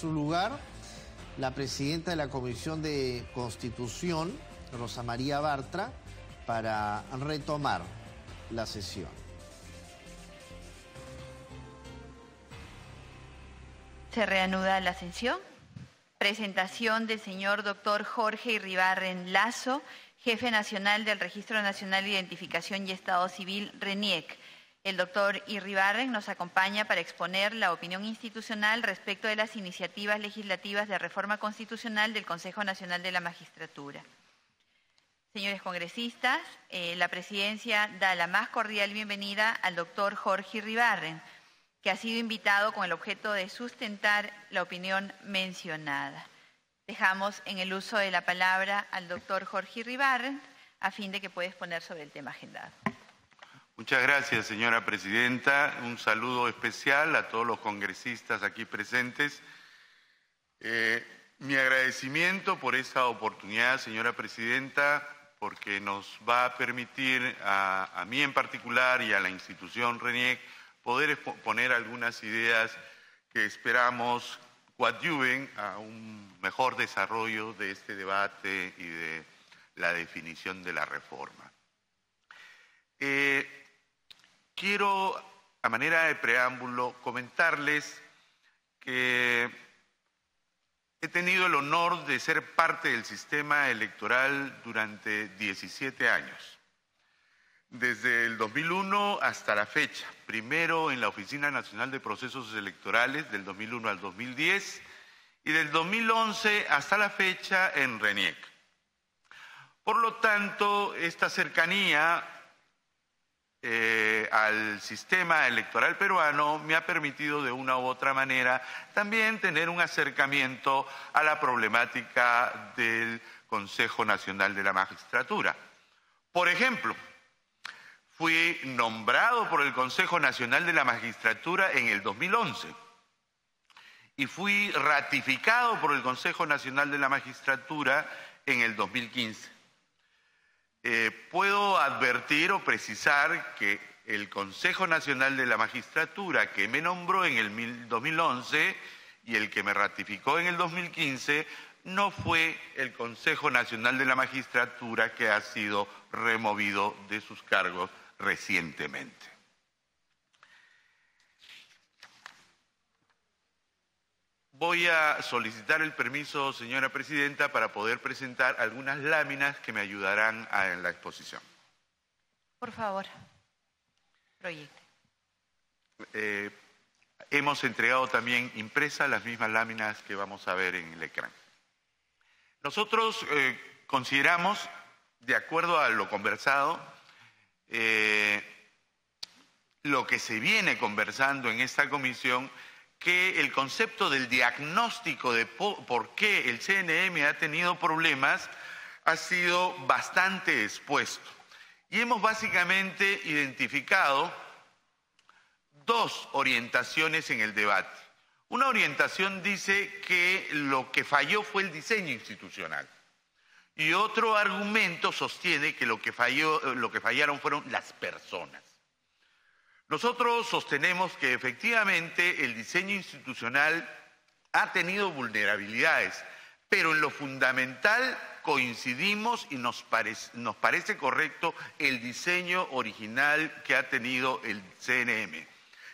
su lugar la presidenta de la Comisión de Constitución, Rosa María Bartra, para retomar la sesión. Se reanuda la sesión. Presentación del señor doctor Jorge Irribarren Lazo, jefe nacional del Registro Nacional de Identificación y Estado Civil, RENIEC. El doctor Irribarren nos acompaña para exponer la opinión institucional respecto de las iniciativas legislativas de reforma constitucional del Consejo Nacional de la Magistratura. Señores congresistas, la presidencia da la más cordial bienvenida al doctor Jorge Irribarren, que ha sido invitado con el objeto de sustentar la opinión mencionada. Dejamos en el uso de la palabra al doctor Jorge Irribarren a fin de que pueda exponer sobre el tema agendado. Muchas gracias, señora presidenta. Un saludo especial a todos los congresistas aquí presentes. Mi agradecimiento por esta oportunidad, señora presidenta, porque nos va a permitir a mí en particular y a la institución RENIEC poder exponer algunas ideas que esperamos coadyuven a un mejor desarrollo de este debate y de la definición de la reforma. Quiero, a manera de preámbulo, comentarles que he tenido el honor de ser parte del sistema electoral durante 17 años. Desde el 2001 hasta la fecha, primero en la Oficina Nacional de Procesos Electorales del 2001 al 2010 y del 2011 hasta la fecha en RENIEC. Por lo tanto, esta cercanía al sistema electoral peruano me ha permitido de una u otra manera también tener un acercamiento a la problemática del Consejo Nacional de la Magistratura. Por ejemplo, fui nombrado por el Consejo Nacional de la Magistratura en el 2011 y fui ratificado por el Consejo Nacional de la Magistratura en el 2015. Puedo advertir o precisar que el Consejo Nacional de la Magistratura que me nombró en el 2011 y el que me ratificó en el 2015 no fue el Consejo Nacional de la Magistratura que ha sido removido de sus cargos recientemente. Voy a solicitar el permiso, señora presidenta, para poder presentar algunas láminas que me ayudarán en la exposición. Por favor, proyecte. Hemos entregado también impresas las mismas láminas que vamos a ver en el ecrán. Nosotros consideramos, de acuerdo a lo conversado, lo que se viene conversando en esta comisión, que el concepto del diagnóstico de por qué el CNM ha tenido problemas ha sido bastante expuesto. Y hemos básicamente identificado dos orientaciones en el debate. Una orientación dice que lo que falló fue el diseño institucional. Y otro argumento sostiene que lo que fallaron fueron las personas. Nosotros sostenemos que efectivamente el diseño institucional ha tenido vulnerabilidades, pero en lo fundamental coincidimos y nos parece correcto el diseño original que ha tenido el CNM.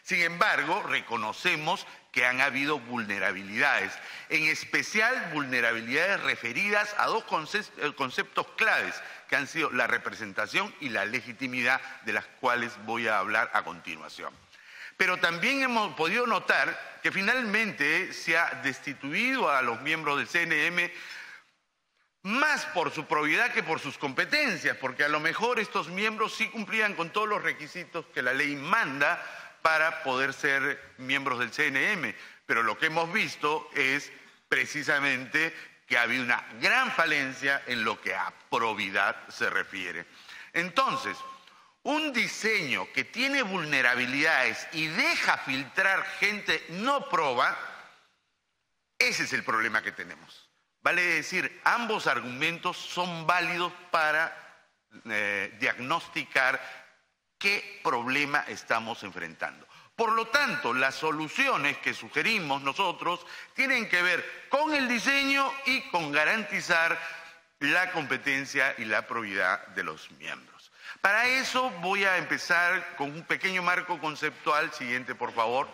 Sin embargo, reconocemos que han habido vulnerabilidades, en especial vulnerabilidades referidas a dos conceptos claves, que han sido la representación y la legitimidad, de las cuales voy a hablar a continuación. Pero también hemos podido notar que finalmente se ha destituido a los miembros del CNM más por su probidad que por sus competencias, porque a lo mejor estos miembros sí cumplían con todos los requisitos que la ley manda para poder ser miembros del CNM, pero lo que hemos visto es precisamente que ha habido una gran falencia en lo que a probidad se refiere. Entonces, un diseño que tiene vulnerabilidades y deja filtrar gente no proba, ese es el problema que tenemos. Vale decir, ambos argumentos son válidos para diagnosticar qué problema estamos enfrentando. Por lo tanto, las soluciones que sugerimos nosotros tienen que ver con el diseño y con garantizar la competencia y la probidad de los miembros. Para eso voy a empezar con un pequeño marco conceptual, siguiente por favor,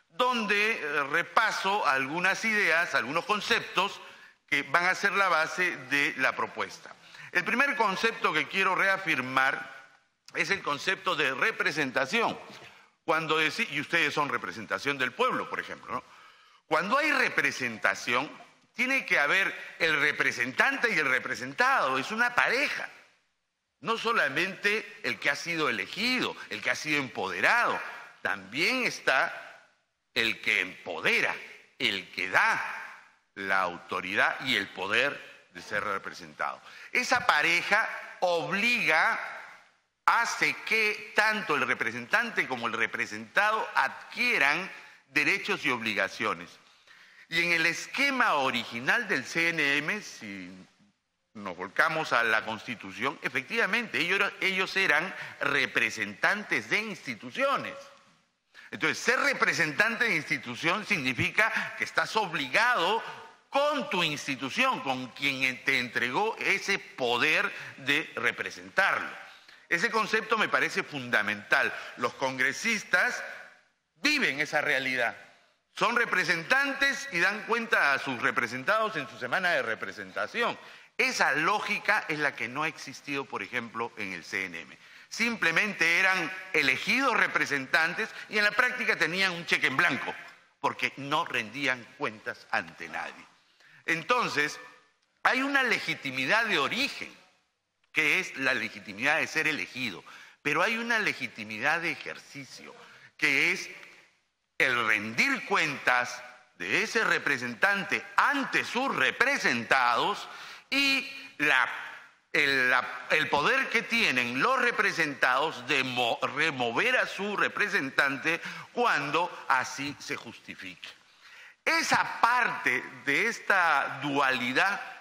donde repaso algunas ideas, algunos conceptos que van a ser la base de la propuesta. El primer concepto que quiero reafirmar es el concepto de representación. Y ustedes son representación del pueblo, por ejemplo, ¿no? Cuando hay representación, tiene que haber el representante y el representado, es una pareja. No solamente el que ha sido elegido, el que ha sido empoderado, también está el que empodera, el que da la autoridad y el poder de ser representado. Esa pareja hace que tanto el representante como el representado adquieran derechos y obligaciones. Y en el esquema original del CNM, si nos volcamos a la Constitución, efectivamente, ellos eran representantes de instituciones. Entonces, ser representante de institución significa que estás obligado con tu institución, con quien te entregó ese poder de representarlo. Ese concepto me parece fundamental. Los congresistas viven esa realidad. Son representantes y dan cuenta a sus representados en su semana de representación. Esa lógica es la que no ha existido, por ejemplo, en el CNM. Simplemente eran elegidos representantes y en la práctica tenían un cheque en blanco, porque no rendían cuentas ante nadie. Entonces, hay una legitimidad de origen, que es la legitimidad de ser elegido, pero hay una legitimidad de ejercicio, que es el rendir cuentas de ese representante ante sus representados y el poder que tienen los representados de remover a su representante cuando así se justifique. Esa parte de esta dualidad,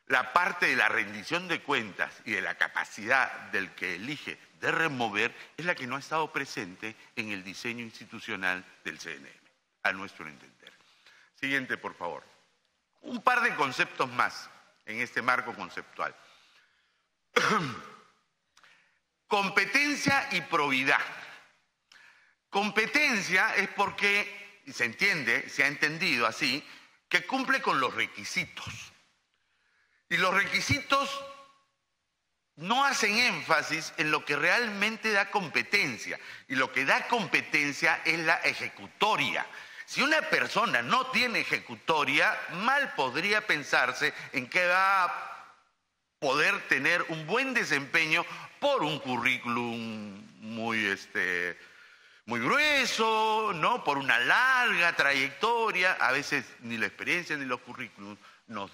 la parte de la rendición de cuentas y de la capacidad del que elige de remover, es la que no ha estado presente en el diseño institucional del CNM, a nuestro entender. Siguiente, por favor. Un par de conceptos más en este marco conceptual. Competencia y probidad. Competencia es porque, se entiende, se ha entendido así, que cumple con los requisitos. Y los requisitos no hacen énfasis en lo que realmente da competencia. Y lo que da competencia es la ejecutoria. Si una persona no tiene ejecutoria, mal podría pensarse en que va a poder tener un buen desempeño por un currículum muy grueso, ¿no? Por una larga trayectoria. A veces ni la experiencia ni los currículums nos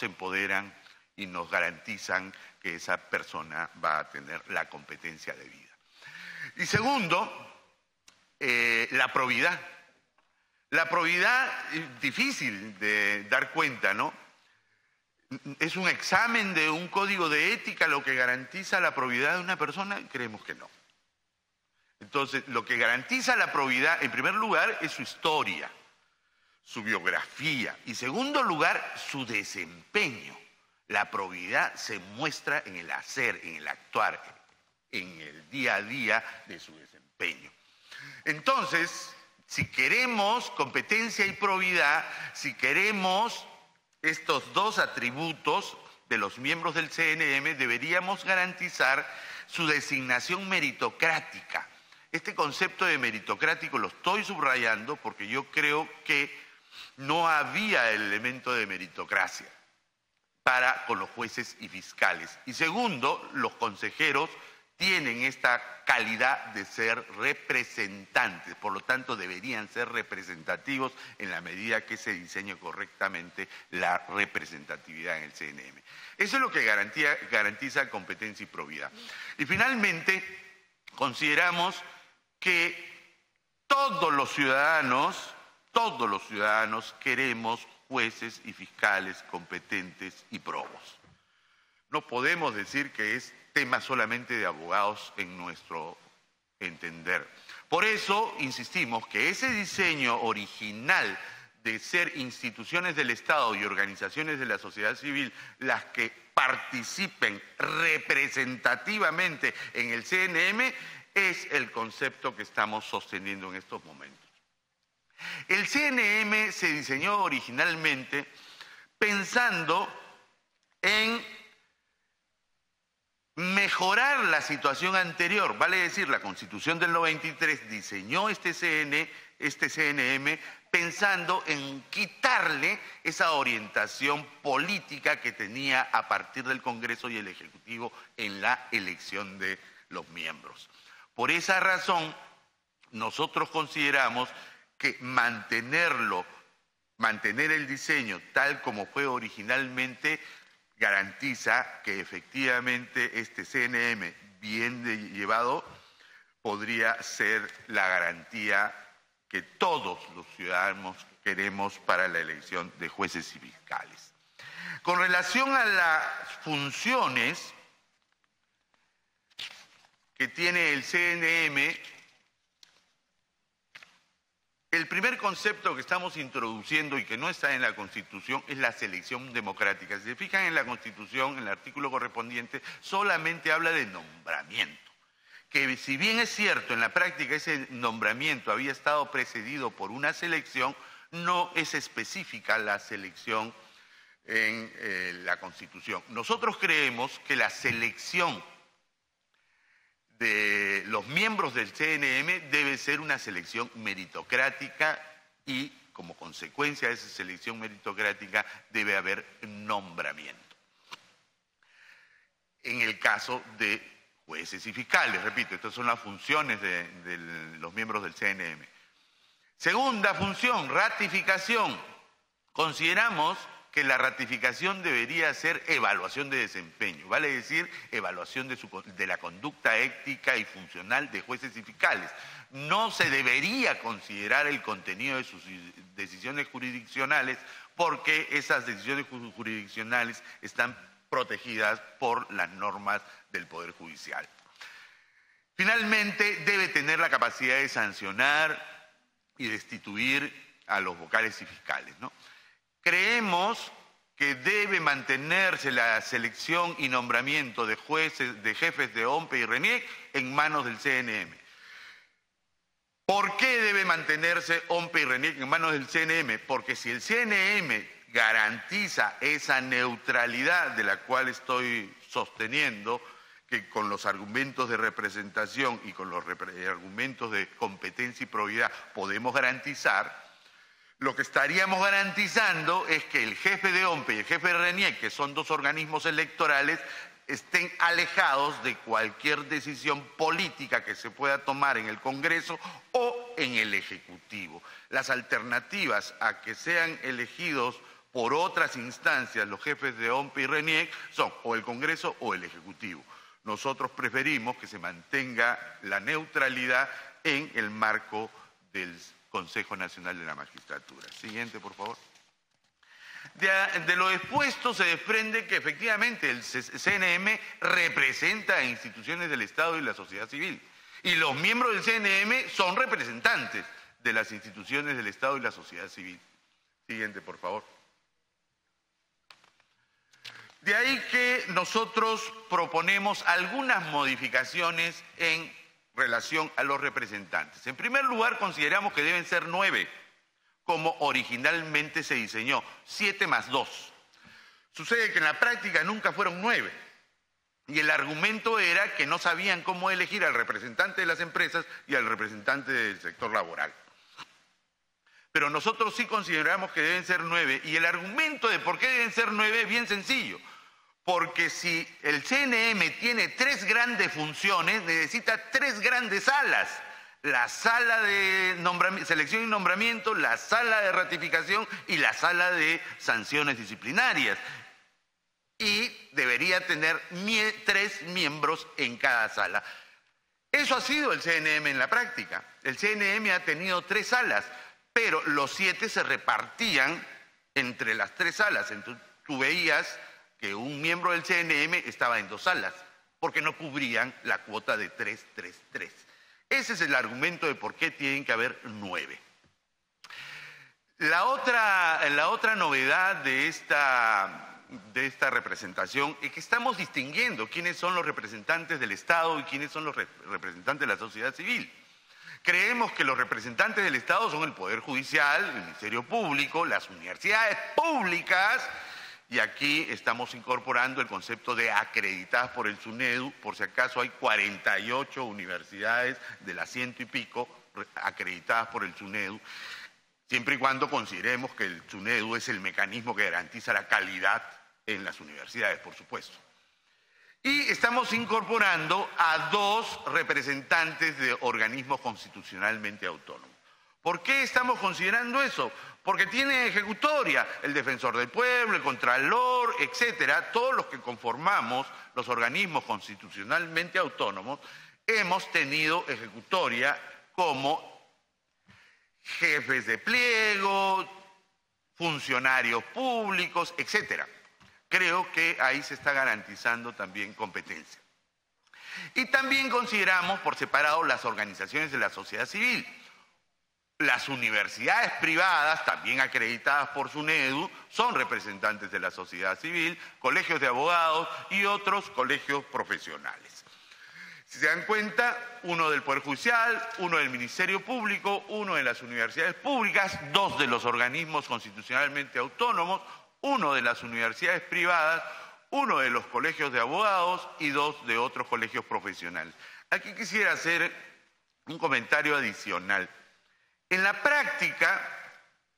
empoderan y nos garantizan que esa persona va a tener la competencia debida. Y segundo, la probidad. La probidad es difícil de dar cuenta, ¿no? ¿Es un examen de un código de ética lo que garantiza la probidad de una persona? Creemos que no. Entonces, lo que garantiza la probidad, en primer lugar, es su historia, su biografía, y en segundo lugar, su desempeño. La probidad se muestra en el hacer, en el actuar, en el día a día de su desempeño. Entonces, si queremos competencia y probidad, si queremos estos dos atributos de los miembros del CNM, deberíamos garantizar su designación meritocrática. Este concepto de meritocrático lo estoy subrayando porque yo creo que no había el elemento de meritocracia con los jueces y fiscales. Y segundo, los consejeros tienen esta calidad de ser representantes, por lo tanto deberían ser representativos en la medida que se diseñe correctamente la representatividad en el CNM. Eso es lo que garantiza competencia y probidad. Y finalmente, consideramos que todos los ciudadanos queremos jueces y fiscales competentes y probos. No podemos decir que es tema solamente de abogados en nuestro entender. Por eso insistimos que ese diseño original de ser instituciones del Estado y organizaciones de la sociedad civil las que participen representativamente en el CNM es el concepto que estamos sosteniendo en estos momentos. El CNM se diseñó originalmente pensando en mejorar la situación anterior, vale decir, la Constitución del 93 diseñó este CNM pensando en quitarle esa orientación política que tenía a partir del Congreso y el Ejecutivo en la elección de los miembros. Por esa razón, nosotros consideramos que mantener el diseño tal como fue originalmente garantiza que efectivamente este CNM bien llevado podría ser la garantía que todos los ciudadanos queremos para la elección de jueces y fiscales. Con relación a las funciones que tiene el CNM, el primer concepto que estamos introduciendo y que no está en la Constitución es la selección democrática. Si se fijan en la Constitución, en el artículo correspondiente, solamente habla de nombramiento. Que si bien es cierto, en la práctica ese nombramiento había estado precedido por una selección, no es específica la selección en la Constitución. Nosotros creemos que la selección de los miembros del CNM debe ser una selección meritocrática y, como consecuencia de esa selección meritocrática, debe haber nombramiento. En el caso de jueces y fiscales, repito, estas son las funciones de los miembros del CNM. Segunda función, ratificación. Consideramos que la ratificación debería ser evaluación de desempeño, vale decir, evaluación de la conducta ética y funcional de jueces y fiscales. No se debería considerar el contenido de sus decisiones jurisdiccionales porque esas decisiones jurisdiccionales están protegidas por las normas del Poder Judicial. Finalmente, debe tener la capacidad de sancionar y destituir a los vocales y fiscales, ¿no? Creemos que debe mantenerse la selección y nombramiento de jueces, de jefes de OMPE y RENIEC en manos del CNM. ¿Por qué debe mantenerse OMPE y RENIEC en manos del CNM? Porque si el CNM garantiza esa neutralidad de la cual estoy sosteniendo, que con los argumentos de representación y con los argumentos de competencia y probidad podemos garantizar, lo que estaríamos garantizando es que el jefe de OMPE y el jefe de RENIEC, que son dos organismos electorales, estén alejados de cualquier decisión política que se pueda tomar en el Congreso o en el Ejecutivo. Las alternativas a que sean elegidos por otras instancias los jefes de OMPE y RENIEC son o el Congreso o el Ejecutivo. Nosotros preferimos que se mantenga la neutralidad en el marco del Consejo Nacional de la Magistratura. Siguiente, por favor. De lo expuesto se desprende que efectivamente el CNM representa a instituciones del Estado y la sociedad civil. Y los miembros del CNM son representantes de las instituciones del Estado y la sociedad civil. Siguiente, por favor. De ahí que nosotros proponemos algunas modificaciones en relación a los representantes. En primer lugar, consideramos que deben ser 9, como originalmente se diseñó, 7 más 2. Sucede que en la práctica nunca fueron 9, y el argumento era que no sabían cómo elegir al representante de las empresas y al representante del sector laboral. Pero nosotros sí consideramos que deben ser 9, y el argumento de por qué deben ser 9 es bien sencillo. Porque si el CNM tiene 3 grandes funciones, necesita 3 grandes salas. La sala de selección y nombramiento, la sala de ratificación y la sala de sanciones disciplinarias. Y debería tener 3 miembros en cada sala. Eso ha sido el CNM en la práctica. El CNM ha tenido 3 salas, pero los 7 se repartían entre las 3 salas. Entonces tú veías que un miembro del CNM estaba en 2 salas, porque no cubrían la cuota de 3, 3, 3. Ese es el argumento de por qué tienen que haber 9. La otra novedad de esta representación es que estamos distinguiendo quiénes son los representantes del Estado y quiénes son los representantes de la sociedad civil. Creemos que los representantes del Estado son el Poder Judicial, el Ministerio Público, las universidades públicas, y aquí estamos incorporando el concepto de acreditadas por el SUNEDU. Por si acaso hay 48 universidades de las 100 y pico acreditadas por el SUNEDU, siempre y cuando consideremos que el SUNEDU es el mecanismo que garantiza la calidad en las universidades, por supuesto. Y estamos incorporando a 2 representantes de organismos constitucionalmente autónomos. ¿Por qué estamos considerando eso? Porque tiene ejecutoria el Defensor del Pueblo, el Contralor, etcétera. Todos los que conformamos los organismos constitucionalmente autónomos hemos tenido ejecutoria como jefes de pliego, funcionarios públicos, etcétera. Creo que ahí se está garantizando también competencia. Y también consideramos por separado las organizaciones de la sociedad civil. Las universidades privadas, también acreditadas por SUNEDU, son representantes de la sociedad civil, colegios de abogados y otros colegios profesionales. Si se dan cuenta, uno del Poder Judicial, uno del Ministerio Público, uno de las universidades públicas, 2 de los organismos constitucionalmente autónomos, 1 de las universidades privadas, 1 de los colegios de abogados y 2 de otros colegios profesionales. Aquí quisiera hacer un comentario adicional. En la práctica,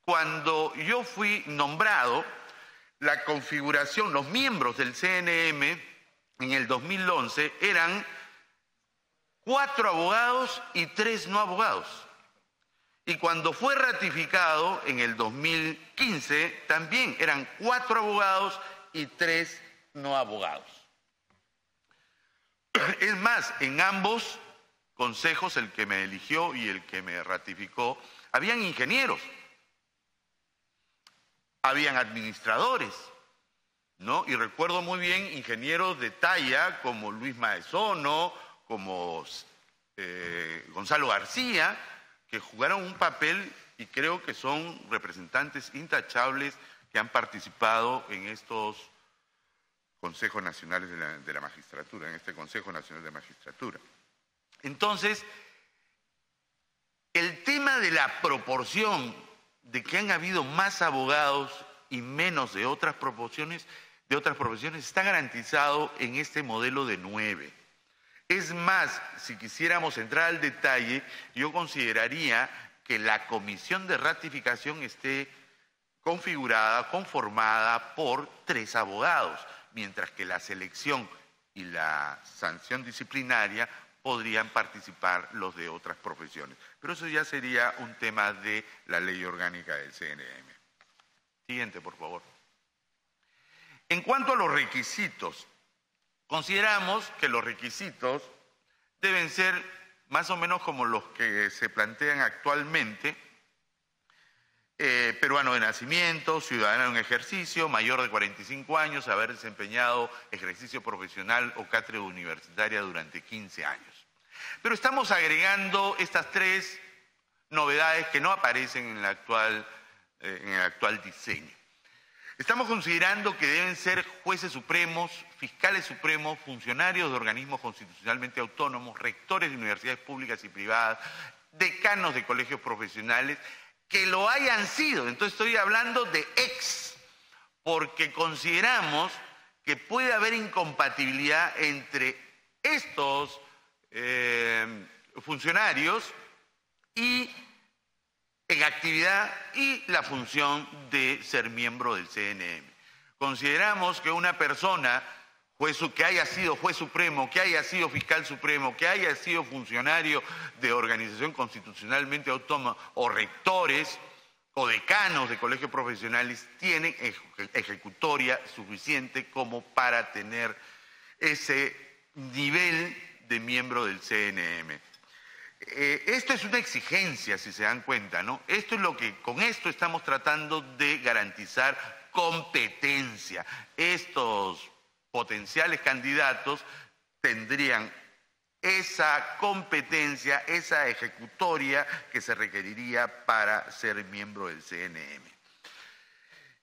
cuando yo fui nombrado, la configuración, los miembros del CNM en el 2011 eran 4 abogados y 3 no abogados. Y cuando fue ratificado en el 2015, también eran 4 abogados y 3 no abogados. Es más, en ambos consejos, el que me eligió y el que me ratificó, habían ingenieros, habían administradores, ¿no? Y recuerdo muy bien ingenieros de talla como Luis Maesono, como Gonzalo García, que jugaron un papel y creo que son representantes intachables que han participado en estos consejos nacionales de la magistratura, en este Consejo Nacional de Magistratura. Entonces, el tema de la proporción de que han habido más abogados y menos de otras profesiones está garantizado en este modelo de 9. Es más, si quisiéramos entrar al detalle, yo consideraría que la comisión de ratificación esté configurada, conformada por 3 abogados, mientras que la selección y la sanción disciplinaria podrían participar los de otras profesiones. Pero eso ya sería un tema de la ley orgánica del CNM. Siguiente, por favor. En cuanto a los requisitos, consideramos que los requisitos deben ser más o menos como los que se plantean actualmente: peruano de nacimiento, ciudadano en ejercicio, mayor de 45 años, haber desempeñado ejercicio profesional o cátedra universitaria durante 15 años. Pero estamos agregando estas 3 novedades que no aparecen en el actual diseño. Estamos considerando que deben ser jueces supremos, fiscales supremos, funcionarios de organismos constitucionalmente autónomos, rectores de universidades públicas y privadas, decanos de colegios profesionales, que lo hayan sido. Entonces estoy hablando de ex, porque consideramos que puede haber incompatibilidad entre estos funcionarios y en actividad y la función de ser miembro del CNM. Consideramos que una persona que haya sido juez supremo, que haya sido fiscal supremo, que haya sido funcionario de organización constitucionalmente autónoma o rectores o decanos de colegios profesionales tienen ejecutoria suficiente como para tener ese nivel de miembro del CNM. Esto es una exigencia, si se dan cuenta, ¿no? Esto es lo que, con esto estamos tratando de garantizar competencia. Estos potenciales candidatos tendrían esa competencia, esa ejecutoria que se requeriría para ser miembro del CNM.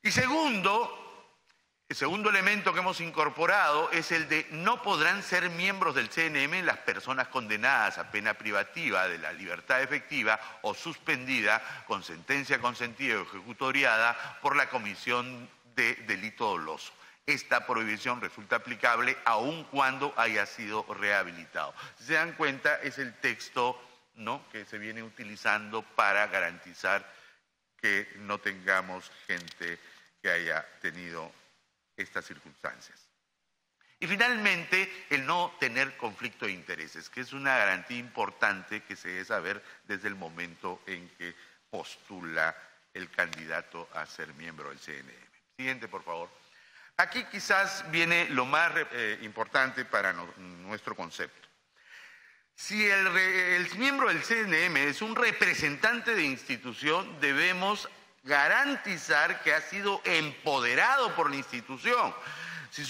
Y el segundo elemento que hemos incorporado es el de no podrán ser miembros del CNM las personas condenadas a pena privativa de la libertad efectiva o suspendida con sentencia consentida o ejecutoriada por la comisión de delito doloso. Esta prohibición resulta aplicable aun cuando haya sido rehabilitado. Si se dan cuenta, es el texto, ¿no?, que se viene utilizando para garantizar que no tengamos gente que haya tenido estas circunstancias. Y finalmente, el no tener conflicto de intereses, que es una garantía importante que se debe saber desde el momento en que postula el candidato a ser miembro del CNM. Siguiente, por favor. Aquí quizás viene lo más importante para nuestro concepto. Si el miembro del CNM es un representante de institución, debemos garantizar que ha sido empoderado por la institución. Si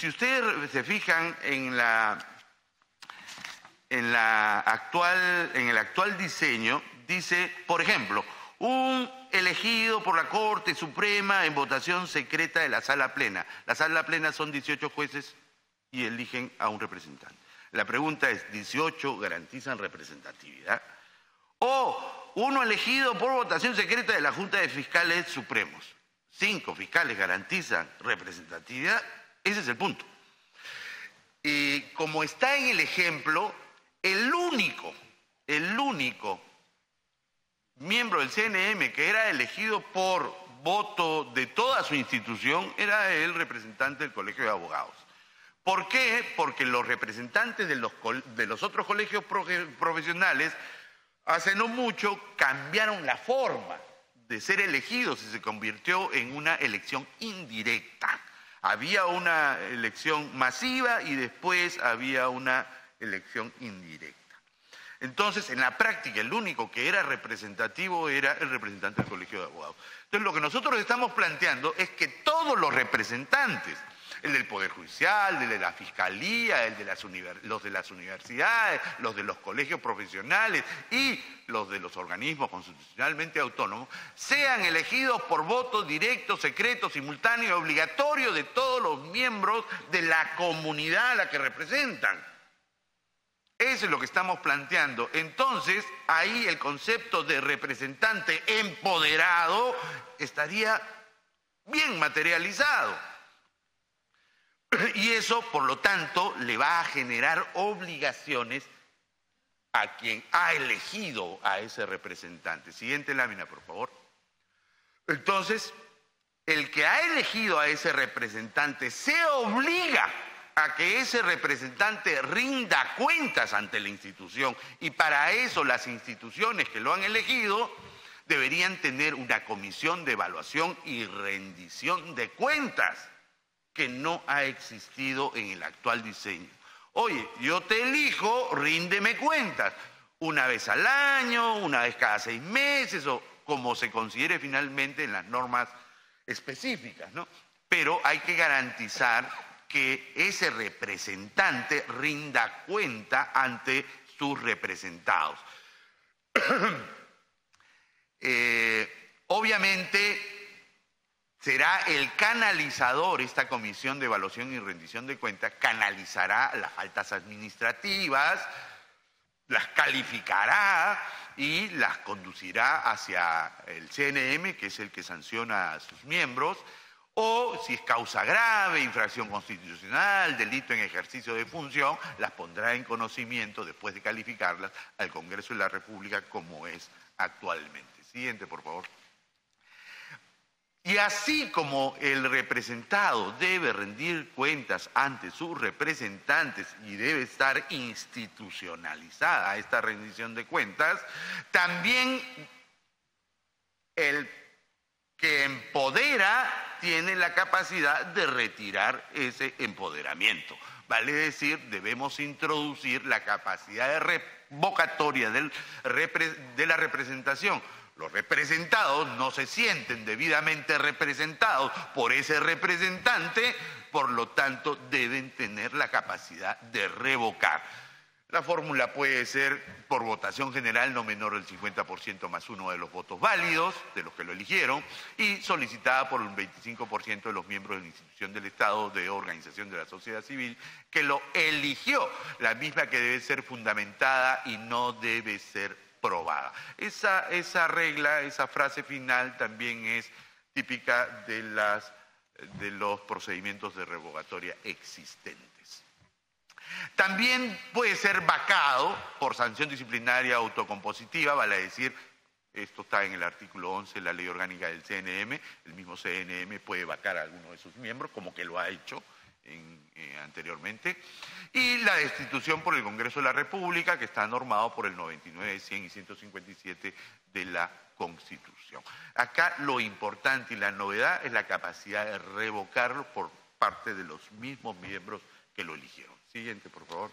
ustedes se fijan en el actual diseño, dice, por ejemplo, un elegido por la Corte Suprema en votación secreta de la Sala Plena. La Sala Plena son 18 jueces y eligen a un representante. La pregunta es, ¿18 garantizan representatividad? O uno elegido por votación secreta de la Junta de Fiscales Supremos. 5 fiscales garantizan representatividad. Ese es el punto. Y como está en el ejemplo, el único miembro del CNM que era elegido por voto de toda su institución era el representante del Colegio de Abogados. ¿Por qué? Porque los representantes de los otros colegios profesionales hace no mucho cambiaron la forma de ser elegidos y se convirtió en una elección indirecta. Había una elección masiva y después había una elección indirecta. Entonces, en la práctica, el único que era representativo era el representante del Colegio de Abogados. Entonces, lo que nosotros estamos planteando es que todos los representantes, el del Poder Judicial, el de la Fiscalía, los de las universidades, los de los colegios profesionales y los de los organismos constitucionalmente autónomos, sean elegidos por voto directo, secreto, simultáneo y obligatorio de todos los miembros de la comunidad a la que representan. Eso es lo que estamos planteando. Entonces, ahí el concepto de representante empoderado estaría bien materializado. Y eso, por lo tanto, le va a generar obligaciones a quien ha elegido a ese representante. Siguiente lámina, por favor. Entonces, el que ha elegido a ese representante se obliga a que ese representante rinda cuentas ante la institución. Y para eso las instituciones que lo han elegido deberían tener una comisión de evaluación y rendición de cuentas, que no ha existido en el actual diseño. Oye, yo te elijo, ríndeme cuentas, una vez al año, una vez cada 6 meses, o como se considere finalmente en las normas específicas, ¿no? Pero hay que garantizar que ese representante rinda cuenta ante sus representados. Obviamente, será el canalizador, esta comisión de evaluación y rendición de cuentas, canalizará las faltas administrativas, las calificará y las conducirá hacia el CNM, que es el que sanciona a sus miembros, o si es causa grave, infracción constitucional, delito en ejercicio de función, las pondrá en conocimiento, después de calificarlas, al Congreso de la República como es actualmente. Siguiente, por favor. Y así como el representado debe rendir cuentas ante sus representantes y debe estar institucionalizada esta rendición de cuentas, también el que empodera tiene la capacidad de retirar ese empoderamiento. Vale decir, debemos introducir la capacidad de revocatoria de la representación. Los representados no se sienten debidamente representados por ese representante, por lo tanto deben tener la capacidad de revocar. La fórmula puede ser por votación general no menor del 50% más uno de los votos válidos, de los que lo eligieron, y solicitada por un 25% de los miembros de la institución del Estado de organización de la sociedad civil que lo eligió, la misma que debe ser fundamentada y no debe ser probada. Esa regla, esa frase final también es típica de los procedimientos de revocatoria existentes. También puede ser vacado por sanción disciplinaria autocompositiva, vale decir, esto está en el artículo 11 de la Ley Orgánica del CNM, el mismo CNM puede vacar a alguno de sus miembros, como que lo ha hecho anteriormente, y la destitución por el Congreso de la República, que está normado por el 99, 100 y 157 de la Constitución. Acá lo importante y la novedad es la capacidad de revocarlo por parte de los mismos miembros que lo eligieron. Siguiente, por favor.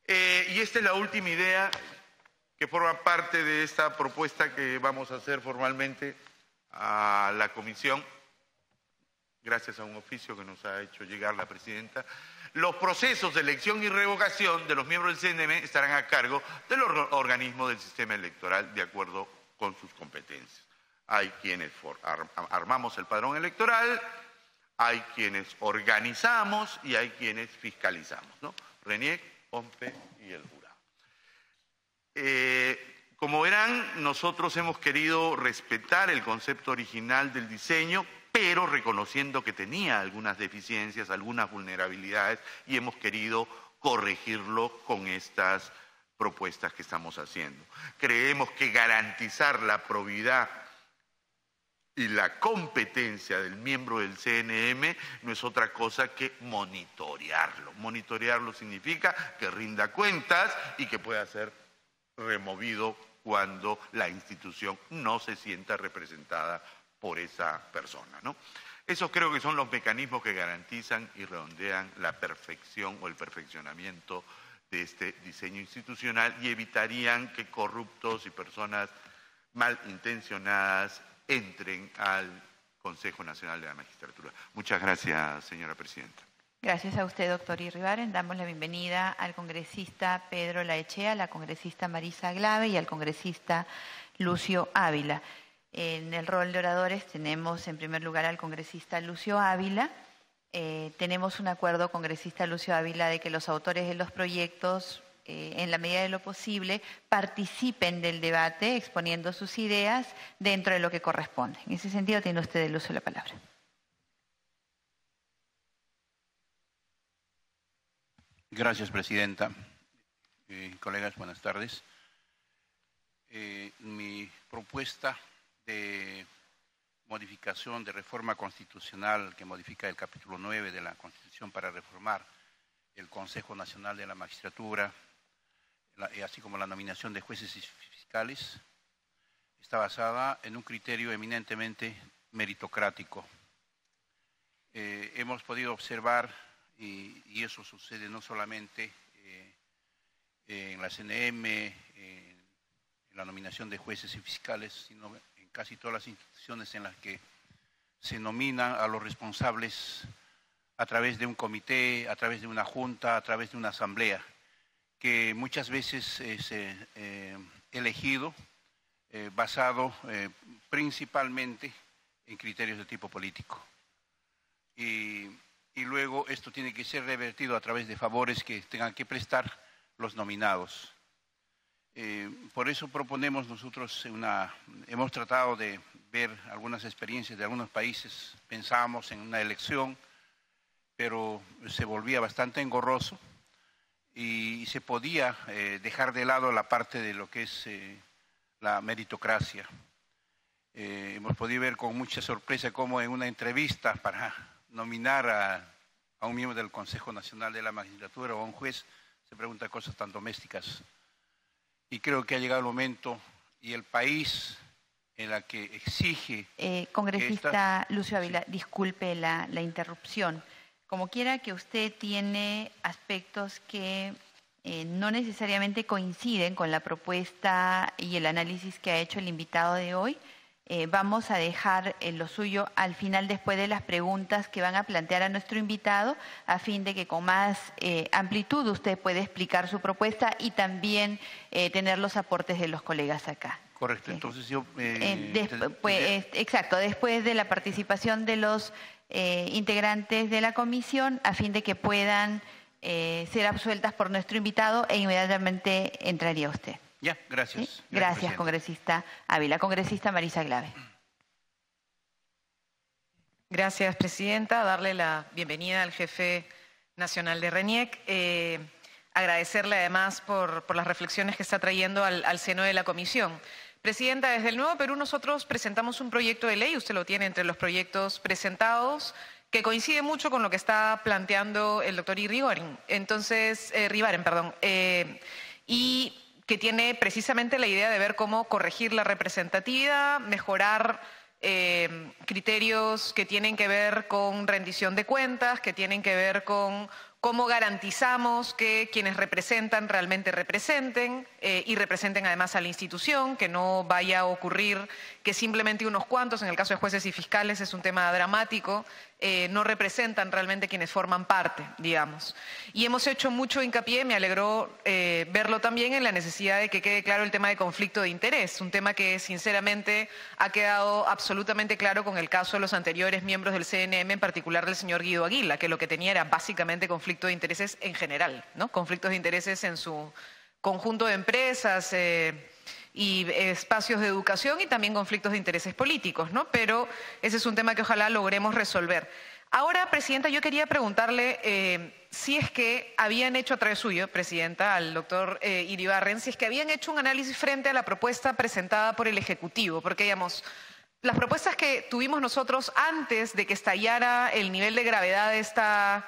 Y esta es la última idea que forma parte de esta propuesta que vamos a hacer formalmente a la comisión, gracias a un oficio que nos ha hecho llegar la presidenta. Los procesos de elección y revocación de los miembros del CNM estarán a cargo de los organismos del sistema electoral de acuerdo con sus competencias. Hay quienes armamos el padrón electoral, hay quienes organizamos y hay quienes fiscalizamos, ¿no? RENIEC, OMPE y el jurado. Como verán, nosotros hemos querido respetar el concepto original del diseño, pero reconociendo que tenía algunas deficiencias, algunas vulnerabilidades, y hemos querido corregirlo con estas propuestas que estamos haciendo. Creemos que garantizar la probidad y la competencia del miembro del CNM no es otra cosa que monitorearlo. Monitorearlo significa que rinda cuentas y que pueda ser removido cuando la institución no se sienta representada por esa persona, ¿no? Esos creo que son los mecanismos que garantizan y redondean la perfección o el perfeccionamiento de este diseño institucional y evitarían que corruptos y personas malintencionadas entren al Consejo Nacional de la Magistratura. Muchas gracias, señora presidenta. Gracias a usted, doctor Irribarren. Damos la bienvenida al congresista Pedro Laechea, a la congresista Marisa Glave y al congresista Lucio Ávila. En el rol de oradores tenemos en primer lugar al congresista Lucio Ávila. Tenemos un acuerdo, congresista Lucio Ávila, de que los autores de los proyectos, en la medida de lo posible, participen del debate exponiendo sus ideas dentro de lo que corresponde. En ese sentido, tiene usted el uso de la palabra. Gracias, presidenta. Colegas, buenas tardes. Mi propuesta de modificación de reforma constitucional que modifica el capítulo 9 de la Constitución para reformar el Consejo Nacional de la Magistratura, así como la nominación de jueces y fiscales, está basada en un criterio eminentemente meritocrático. Hemos podido observar, y eso sucede no solamente en la CNM, en la nominación de jueces y fiscales, sino en casi todas las instituciones en las que se nominan a los responsables a través de un comité, a través de una junta, a través de una asamblea, que muchas veces es elegido basado principalmente en criterios de tipo político. Y luego esto tiene que ser revertido a través de favores que tengan que prestar los nominados. Por eso proponemos nosotros hemos tratado de ver algunas experiencias de algunos países, pensábamos en una elección, pero se volvía bastante engorroso y se podía dejar de lado la parte de lo que es la meritocracia. Hemos podido ver con mucha sorpresa cómo en una entrevista para nominar a un miembro del Consejo Nacional de la Magistratura o a un juez se pregunta cosas tan domésticas. Y creo que ha llegado el momento y el país en la que exige... congresista Lucio Ávila, sí. Disculpe la interrupción. Como quiera que usted tiene aspectos que no necesariamente coinciden con la propuesta y el análisis que ha hecho el invitado de hoy, vamos a dejar lo suyo al final, después de las preguntas que van a plantear a nuestro invitado, a fin de que con más amplitud usted pueda explicar su propuesta y también tener los aportes de los colegas acá. Correcto, entonces yo... exacto, después de la participación de los integrantes de la comisión, a fin de que puedan ser absueltas por nuestro invitado, e inmediatamente entraría usted. Ya, gracias. ¿Sí? Gracias, congresista Ávila. Congresista Marisa Glave. Gracias, presidenta. Darle la bienvenida al jefe nacional de RENIEC. Agradecerle además por las reflexiones que está trayendo al seno de la comisión. Presidenta, desde el Nuevo Perú nosotros presentamos un proyecto de ley, usted lo tiene entre los proyectos presentados, que coincide mucho con lo que está planteando el doctor Rivaren, y que tiene precisamente la idea de ver cómo corregir la representatividad, mejorar criterios que tienen que ver con rendición de cuentas, que tienen que ver con cómo garantizamos que quienes representan realmente representen y representen además a la institución, que no vaya a ocurrir que simplemente unos cuantos, en el caso de jueces y fiscales es un tema dramático, no representan realmente quienes forman parte, digamos. Y hemos hecho mucho hincapié, me alegró verlo también, en la necesidad de que quede claro el tema de conflicto de interés, un tema que sinceramente ha quedado absolutamente claro con el caso de los anteriores miembros del CNM, en particular del señor Guido Aguila, que lo que tenía era básicamente conflicto de intereses en general, ¿no? Conflictos de intereses en su conjunto de empresas y espacios de educación, y también conflictos de intereses políticos, ¿no? Pero ese es un tema que ojalá logremos resolver. Ahora, presidenta, yo quería preguntarle si es que habían hecho, a través suyo, presidenta, al doctor Iribarren, si es que habían hecho un análisis frente a la propuesta presentada por el Ejecutivo, porque, digamos, las propuestas que tuvimos nosotros antes de que estallara el nivel de gravedad de esta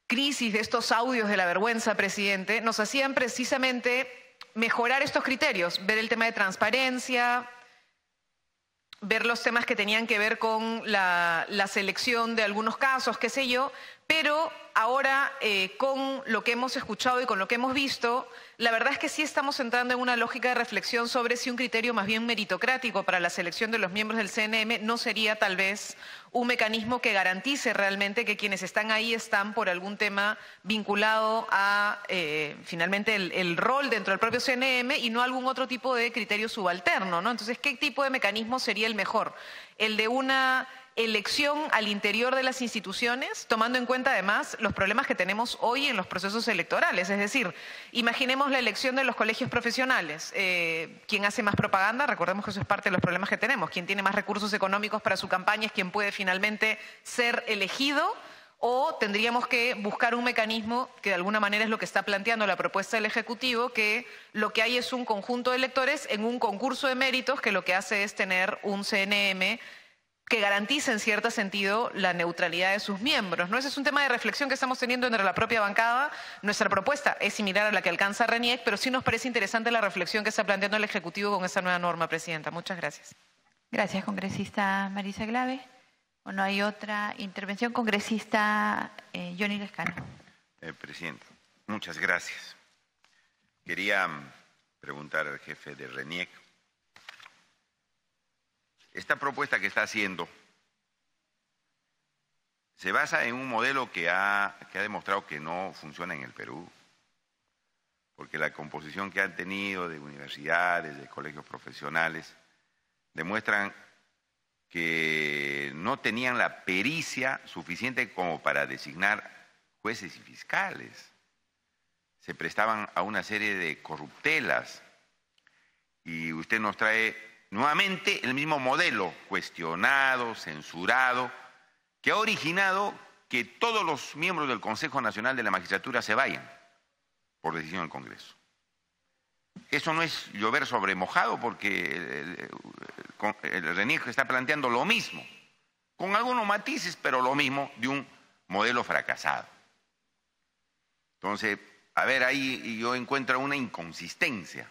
crisis, de estos audios de la vergüenza, presidente, nos hacían precisamente mejorar estos criterios, ver el tema de transparencia, ver los temas que tenían que ver con la selección de algunos casos, qué sé yo, pero ahora con lo que hemos escuchado y con lo que hemos visto, la verdad es que sí estamos entrando en una lógica de reflexión sobre si un criterio más bien meritocrático para la selección de los miembros del CNM no sería tal vez un mecanismo que garantice realmente que quienes están ahí están por algún tema vinculado a finalmente el rol dentro del propio CNM y no algún otro tipo de criterio subalterno, ¿no? Entonces, ¿qué tipo de mecanismo sería el mejor? ¿El de una elección al interior de las instituciones, tomando en cuenta además los problemas que tenemos hoy en los procesos electorales? Es decir, imaginemos la elección de los colegios profesionales. ¿Quién hace más propaganda? Recordemos que eso es parte de los problemas que tenemos. ¿Quién tiene más recursos económicos para su campaña es quien puede finalmente ser elegido? ¿O tendríamos que buscar un mecanismo, que de alguna manera es lo que está planteando la propuesta del Ejecutivo, que lo que hay es un conjunto de electores en un concurso de méritos que lo que hace es tener un CNM que garantiza en cierto sentido la neutralidad de sus miembros, ¿no? Ese es un tema de reflexión que estamos teniendo entre la propia bancada. Nuestra propuesta es similar a la que alcanza RENIEC, pero sí nos parece interesante la reflexión que está planteando el Ejecutivo con esa nueva norma, presidenta. Muchas gracias. Gracias, congresista Marisa Glave. Bueno, hay otra intervención, congresista Johnny Lescano. Presidenta, muchas gracias. Quería preguntar al jefe de RENIEC. Esta propuesta que está haciendo se basa en un modelo que ha demostrado que no funciona en el Perú, porque la composición que han tenido de universidades, de colegios profesionales, demuestran que no tenían la pericia suficiente como para designar jueces y fiscales. Se prestaban a una serie de corruptelas y usted nos trae nuevamente el mismo modelo, cuestionado, censurado, que ha originado que todos los miembros del Consejo Nacional de la Magistratura se vayan por decisión del Congreso. Eso no es llover sobre mojado, porque el RENIEC está planteando lo mismo, con algunos matices, pero lo mismo de un modelo fracasado. Entonces, a ver, ahí yo encuentro una inconsistencia,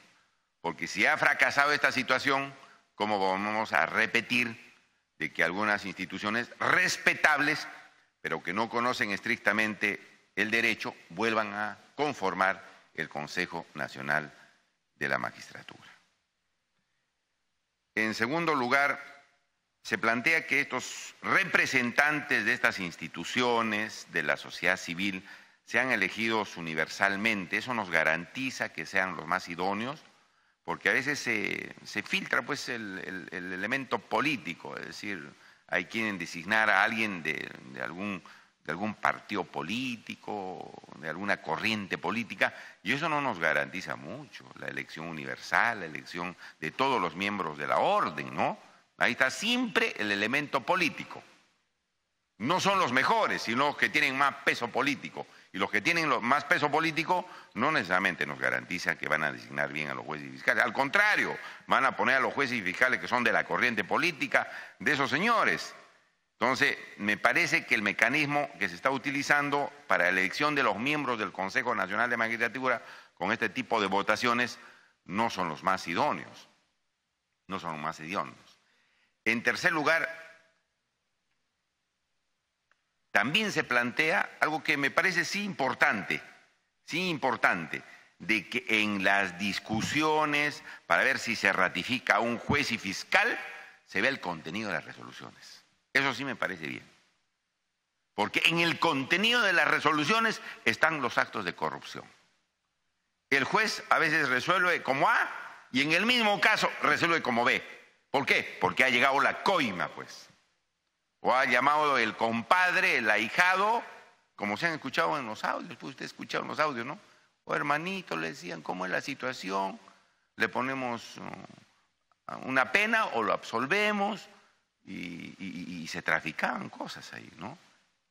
porque si ha fracasado esta situación, ¿cómo vamos a repetir de que algunas instituciones respetables, pero que no conocen estrictamente el derecho, vuelvan a conformar el Consejo Nacional de la Magistratura? En segundo lugar, se plantea que estos representantes de estas instituciones, de la sociedad civil, sean elegidos universalmente. Eso nos garantiza que sean los más idóneos, porque a veces se filtra pues el elemento político, es decir, hay quien designar a alguien de algún partido político, de alguna corriente política, y eso no nos garantiza mucho, la elección universal, la elección de todos los miembros de la orden, ¿no? Ahí está siempre el elemento político. No son los mejores, sino los que tienen más peso político. Y los que tienen más peso político no necesariamente nos garantizan que van a designar bien a los jueces y fiscales. Al contrario, van a poner a los jueces y fiscales que son de la corriente política de esos señores. Entonces, me parece que el mecanismo que se está utilizando para la elección de los miembros del Consejo Nacional de Magistratura con este tipo de votaciones no son los más idóneos. No son los más idóneos. En tercer lugar, también se plantea algo que me parece sí importante, de que en las discusiones para ver si se ratifica a un juez y fiscal, se vea el contenido de las resoluciones. Eso sí me parece bien. Porque en el contenido de las resoluciones están los actos de corrupción. El juez a veces resuelve como A y en el mismo caso resuelve como B. ¿Por qué? Porque ha llegado la coima, pues. O ha llamado el compadre, el ahijado, como se han escuchado en los audios, pues usted ha escuchado en los audios, ¿no? O hermanito, le decían, ¿cómo es la situación? Le ponemos una pena o lo absolvemos y se traficaban cosas ahí, ¿no?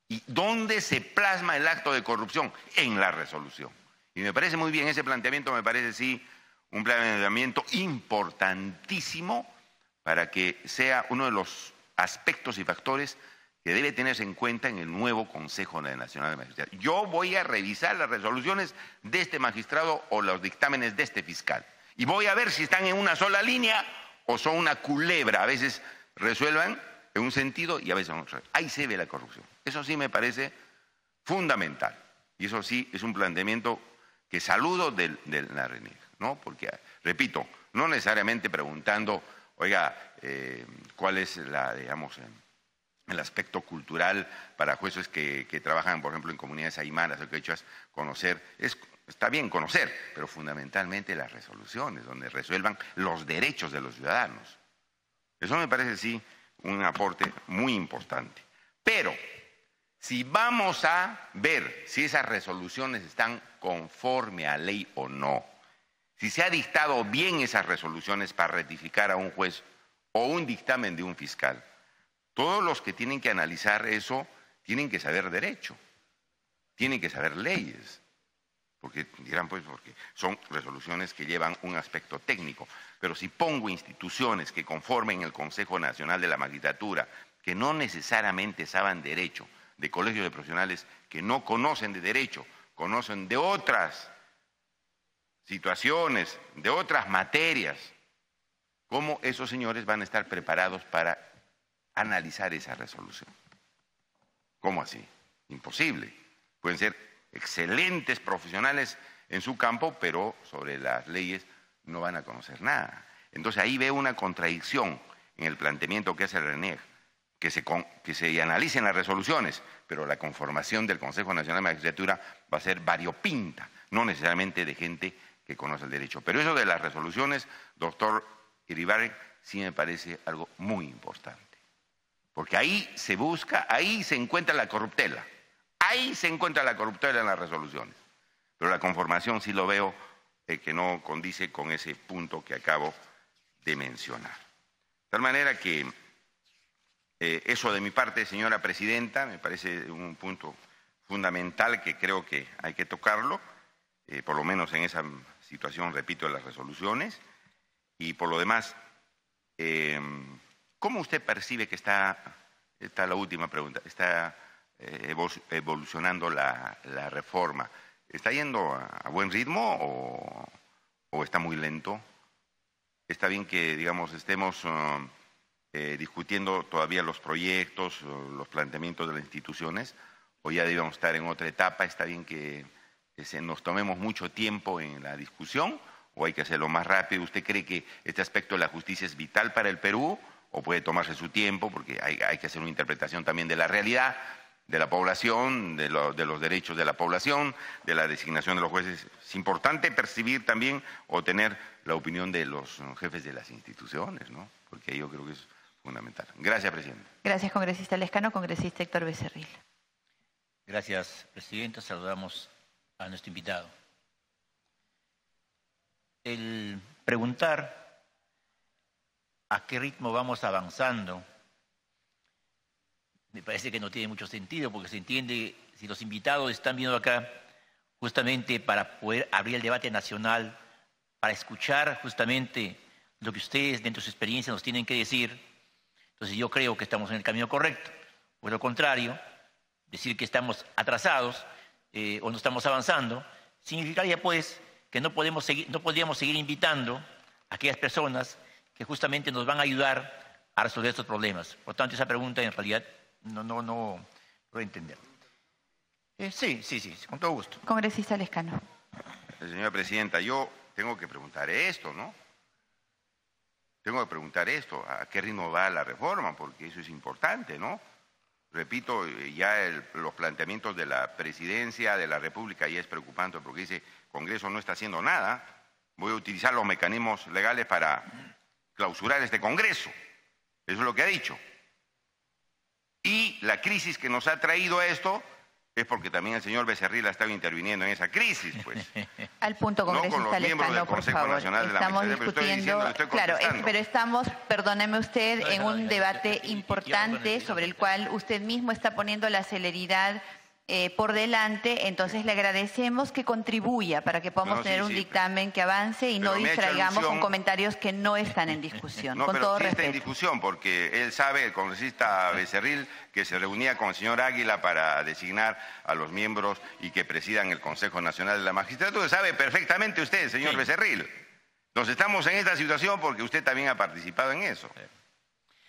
¿Y dónde se plasma el acto de corrupción? En la resolución. Y me parece muy bien ese planteamiento, me parece sí un planteamiento importantísimo para que sea uno de los aspectos y factores que debe tenerse en cuenta en el nuevo Consejo Nacional de Magistratura. Yo voy a revisar las resoluciones de este magistrado o los dictámenes de este fiscal y voy a ver si están en una sola línea o son una culebra. A veces resuelvan en un sentido y a veces en otro. Ahí se ve la corrupción. Eso sí me parece fundamental y eso sí es un planteamiento que saludo de la RENIEG, ¿no? Porque, repito, no necesariamente preguntando, oiga, ¿cuál es el aspecto cultural para jueces que trabajan, por ejemplo, en comunidades aymaras o quechuas? Conocer, está bien conocer, pero fundamentalmente las resoluciones, donde resuelvan los derechos de los ciudadanos. Eso me parece, sí, un aporte muy importante. Pero, si vamos a ver si esas resoluciones están conforme a ley o no, si se ha dictado bien esas resoluciones para ratificar a un juez o un dictamen de un fiscal, todos los que tienen que analizar eso tienen que saber derecho, tienen que saber leyes, porque dirán pues porque son resoluciones que llevan un aspecto técnico, pero si pongo instituciones que conformen el Consejo Nacional de la Magistratura, que no necesariamente saben derecho, de colegios de profesionales que no conocen de derecho, conocen de otras situaciones, de otras materias, ¿cómo esos señores van a estar preparados para analizar esa resolución? ¿Cómo así? Imposible. Pueden ser excelentes profesionales en su campo, pero sobre las leyes no van a conocer nada. Entonces ahí veo una contradicción en el planteamiento que hace el RENIEG, que se analicen las resoluciones, pero la conformación del Consejo Nacional de Magistratura va a ser variopinta, no necesariamente de gente que conoce el derecho. Pero eso de las resoluciones, doctor Iribarren, sí me parece algo muy importante. Porque ahí se busca, ahí se encuentra la corruptela. Ahí se encuentra la corruptela en las resoluciones. Pero la conformación sí lo veo que no condice con ese punto que acabo de mencionar. De tal manera que eso de mi parte, señora presidenta, me parece un punto fundamental que creo que hay que tocarlo, por lo menos en esa situación, repito, de las resoluciones. Y por lo demás, ¿cómo usted percibe que está la última pregunta, está evolucionando la reforma? ¿Está yendo a buen ritmo o está muy lento? ¿Está bien que, digamos, estemos discutiendo todavía los proyectos, los planteamientos de las instituciones, o ya debemos estar en otra etapa? ¿Está bien que nos tomemos mucho tiempo en la discusión o hay que hacerlo más rápido? ¿Usted cree que este aspecto de la justicia es vital para el Perú o puede tomarse su tiempo, porque hay que hacer una interpretación también de la realidad de la población, de los derechos de la población, de la designación de los jueces. Es importante percibir también o tener la opinión de los jefes de las instituciones, ¿no? Porque yo creo que es fundamental. Gracias, presidente. Gracias, congresista Lescano. Congresista Héctor Becerril. Gracias, presidenta. Saludamos a nuestro invitado. El preguntar a qué ritmo vamos avanzando me parece que no tiene mucho sentido, porque se entiende, si los invitados están viendo acá justamente para poder abrir el debate nacional, para escuchar justamente lo que ustedes, dentro de su experiencia, nos tienen que decir. Entonces yo creo que estamos en el camino correcto. Por lo contrario, decir que estamos atrasados o no estamos avanzando, significaría pues que no podríamos seguir invitando a aquellas personas que justamente nos van a ayudar a resolver estos problemas. Por tanto, esa pregunta en realidad no lo entender. Sí, con todo gusto. Congresista Lescano. Señora presidenta, yo tengo que preguntar esto, ¿no? Tengo que preguntar esto, ¿a qué ritmo va la reforma? Porque eso es importante, ¿no? Repito, ya los planteamientos de la presidencia de la República ya es preocupante, porque dice, Congreso no está haciendo nada, voy a utilizar los mecanismos legales para clausurar este Congreso. Eso es lo que ha dicho. Y la crisis que nos ha traído esto es porque también el señor Becerril ha estado interviniendo en esa crisis, pues. Al punto, congresista no con los miembros Lescano, del Consejo Nacional de la Magistratura, pero estoy diciendo, claro, pero estamos, perdóneme usted, en un debate importante sobre el cual usted mismo está poniendo la celeridad por delante, entonces le agradecemos que contribuya para que podamos tener un dictamen que avance y no distraigamos con comentarios que no están en discusión. No, con pero todo sí respeto. está en discusión, porque él sabe, el congresista Becerril, que se reunía con el señor Águila para designar a los miembros y que presidan el Consejo Nacional de la Magistratura. Sabe perfectamente usted, señor Becerril. Nos estamos en esta situación porque usted también ha participado en eso.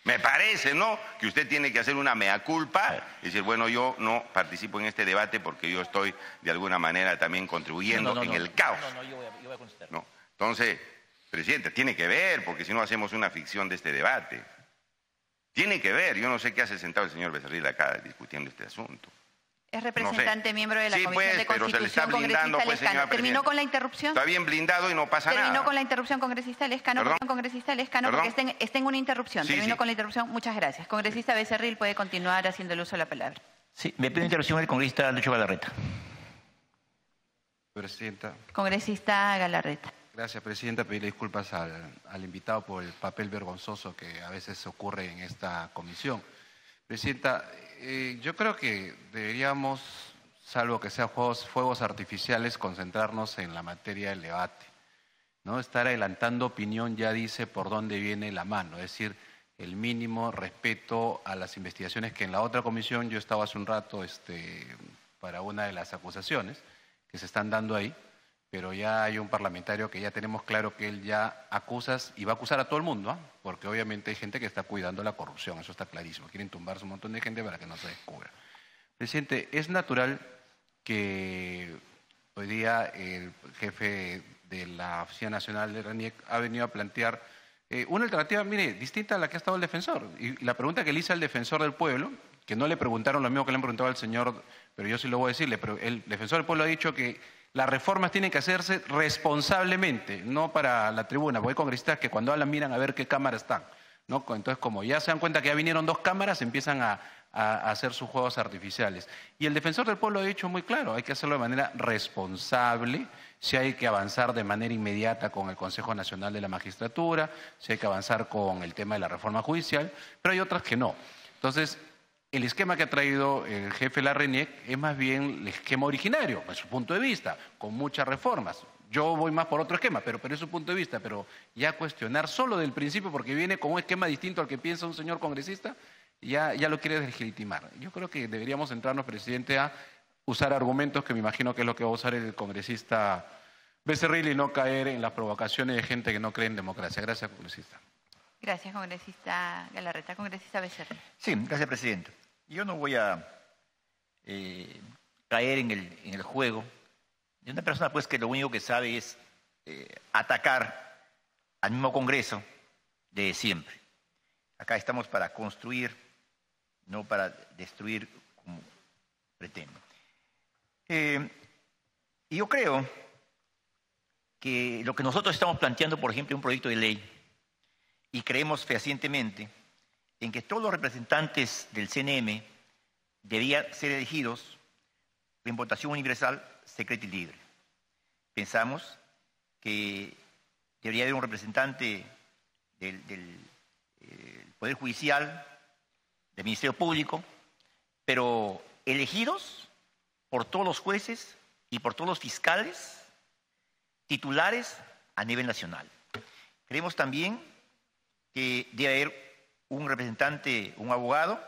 Me parece, ¿no?, que usted tiene que hacer una mea culpa y decir, bueno, yo no participo en este debate porque yo estoy de alguna manera también contribuyendo en el caos. Yo voy a contestar. No. Entonces, presidente, tiene que ver, porque si no hacemos una ficción de este debate. Tiene que ver, yo no sé qué hace sentado el señor Becerril acá discutiendo este asunto. Es representante, miembro de la Sí, Comisión pues, de pero se le está Constitución, blindando, congresista pues, Lescano. señora ¿Terminó presidenta. con la interrupción? Está bien blindado y no pasa nada. Terminó con la interrupción, congresista Lescano. ¿Perdón? Congresista Lescano, ¿Perdón? porque está en una interrupción. Sí, Terminó sí. con la interrupción. Muchas gracias. Congresista Becerril puede continuar haciendo el uso de la palabra. Sí, me pide interrupción el congresista Lucho Galarreta. Presidenta. Congresista Galarreta. Gracias, Presidenta. Pedirle disculpas al invitado por el papel vergonzoso que a veces ocurre en esta comisión. Presidenta, yo creo que deberíamos, salvo que sean fuegos artificiales, concentrarnos en la materia del debate, ¿no? Estar adelantando opinión ya dice por dónde viene la mano, es decir, el mínimo respeto a las investigaciones que en la otra comisión, yo estaba hace un rato para una de las acusaciones que se están dando ahí, pero ya hay un parlamentario que ya tenemos claro que él ya acusa y va a acusar a todo el mundo, ¿ah? Porque obviamente hay gente que está cuidando la corrupción, eso está clarísimo, quieren tumbarse un montón de gente para que no se descubra. Presidente, es natural que hoy día el jefe de la Oficina Nacional de RENIEC ha venido a plantear una alternativa, mire, distinta a la que ha estado el defensor. Y la pregunta que le hice al defensor del pueblo, que no le preguntaron lo mismo que le han preguntado al señor, pero yo sí lo voy a decir, el defensor del pueblo ha dicho que las reformas tienen que hacerse responsablemente, no para la tribuna, porque hay congresistas que cuando hablan miran a ver qué cámaras están, ¿no? Entonces, como ya se dan cuenta que ya vinieron 2 cámaras, empiezan a hacer sus juegos artificiales. Y el defensor del pueblo ha dicho muy claro, hay que hacerlo de manera responsable, si hay que avanzar de manera inmediata con el Consejo Nacional de la Magistratura, si hay que avanzar con el tema de la reforma judicial, pero hay otras que no. Entonces, el esquema que ha traído el jefe de la RENIEC es más bien el esquema originario, desde su punto de vista, con muchas reformas. Yo voy más por otro esquema, pero es su punto de vista. Pero ya cuestionar solo del principio, porque viene con un esquema distinto al que piensa un señor congresista, ya lo quiere deslegitimar. Yo creo que deberíamos centrarnos, presidente, a usar argumentos que me imagino que es lo que va a usar el congresista Becerril y no caer en las provocaciones de gente que no cree en democracia. Gracias, congresista. Gracias, congresista Galarreta. Congresista Becerril. Sí, gracias, presidente. Yo no voy a caer en el juego de una persona pues que lo único que sabe es atacar al mismo Congreso de siempre. acá estamos para construir, no para destruir como pretendo. Y yo creo que lo que nosotros estamos planteando, por ejemplo, un proyecto de ley, y creemos fehacientemente en que todos los representantes del CNM debían ser elegidos en votación universal, secreta y libre. Pensamos que debería haber un representante del Poder Judicial, del Ministerio Público, pero elegidos por todos los jueces y por todos los fiscales titulares a nivel nacional. Creemos también que debe haber un representante, un abogado,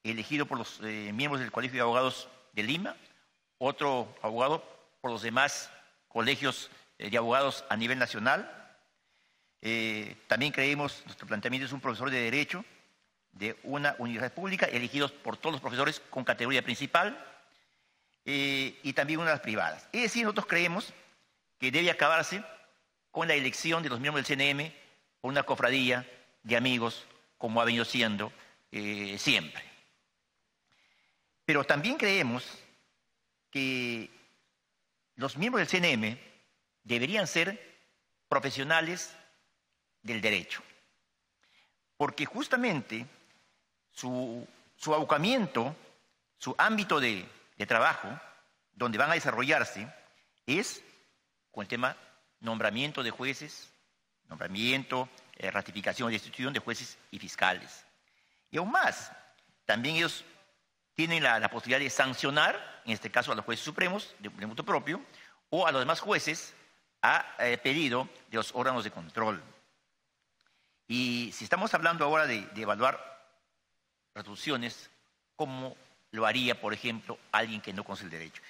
elegido por los miembros del Colegio de Abogados de Lima, otro abogado por los demás colegios de abogados a nivel nacional. También creemos, nuestro planteamiento es un profesor de Derecho de una universidad pública, elegidos por todos los profesores con categoría principal, y también una de las privadas. Es decir, nosotros creemos que debe acabarse con la elección de los miembros del CNM por una cofradía de amigos, como ha venido siendo siempre. Pero también creemos que los miembros del CNM deberían ser profesionales del derecho, porque justamente su abocamiento, su ámbito de trabajo, donde van a desarrollarse, es con el tema nombramiento de jueces, nombramiento, ratificación y destitución de jueces y fiscales. Y aún más, también ellos tienen la posibilidad de sancionar, en este caso a los jueces supremos, de motu propio, o a los demás jueces a pedido de los órganos de control. Y si estamos hablando ahora de evaluar resoluciones, ¿cómo lo haría, por ejemplo, alguien que no conoce el derecho?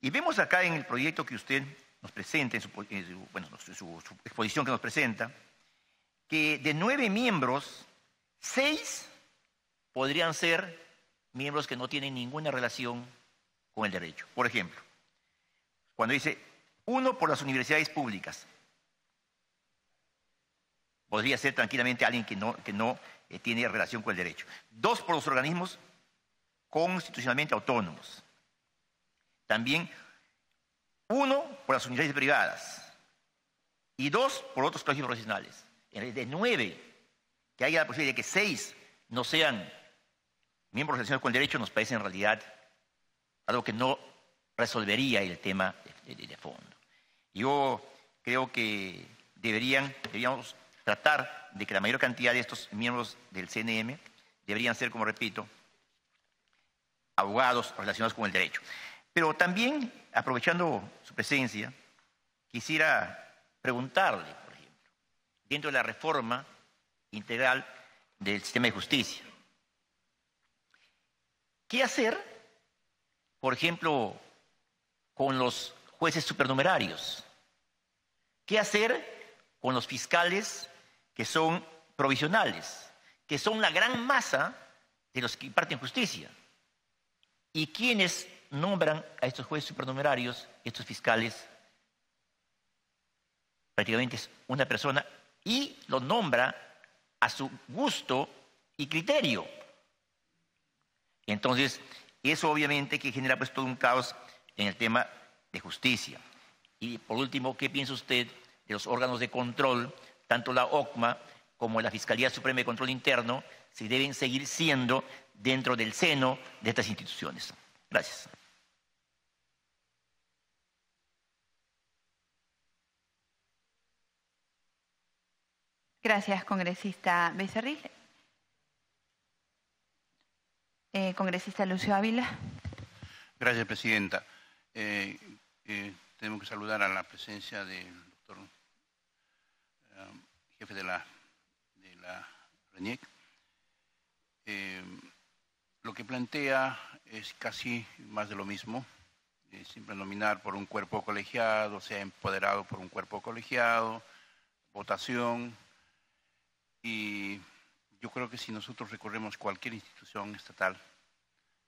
Y vemos acá en el proyecto que usted nos presenta, en su exposición que nos presenta, que de 9 miembros, 6 podrían ser miembros que no tienen ninguna relación con el derecho. Por ejemplo, cuando dice 1 por las universidades públicas, podría ser tranquilamente alguien que no tiene relación con el derecho. 2 por los organismos constitucionalmente autónomos. También 1 por las universidades privadas y 2 por otros colegios profesionales. De 9, que haya la posibilidad de que 6 no sean miembros relacionados con el derecho, nos parece en realidad algo que no resolvería el tema de fondo. Yo creo que deberíamos tratar de que la mayor cantidad de estos miembros del CNM deberían ser, como repito, abogados relacionados con el derecho. Pero también, aprovechando su presencia, quisiera preguntarle, por ejemplo, dentro de la reforma integral del sistema de justicia, ¿qué hacer, por ejemplo, con los jueces supernumerarios? ¿Qué hacer con los fiscales que son provisionales, que son la gran masa de los que imparten justicia? ¿Y quiénes nombran a estos jueces supernumerarios, estos fiscales? Prácticamente es una persona y lo nombra a su gusto y criterio. Entonces, eso obviamente que genera pues todo un caos en el tema de justicia. Y por último, ¿qué piensa usted de los órganos de control, tanto la OCMA como la Fiscalía Suprema de Control Interno, si deben seguir siendo dentro del seno de estas instituciones? Gracias. Gracias, congresista Becerril. Congresista Lucio Ávila. Gracias, presidenta. Tenemos que saludar a la presencia del doctor jefe de la RENIEC. Lo que plantea es casi más de lo mismo. Siempre nominar por un cuerpo colegiado, sea empoderado por un cuerpo colegiado, votación. Y yo creo que si nosotros recorremos cualquier institución estatal,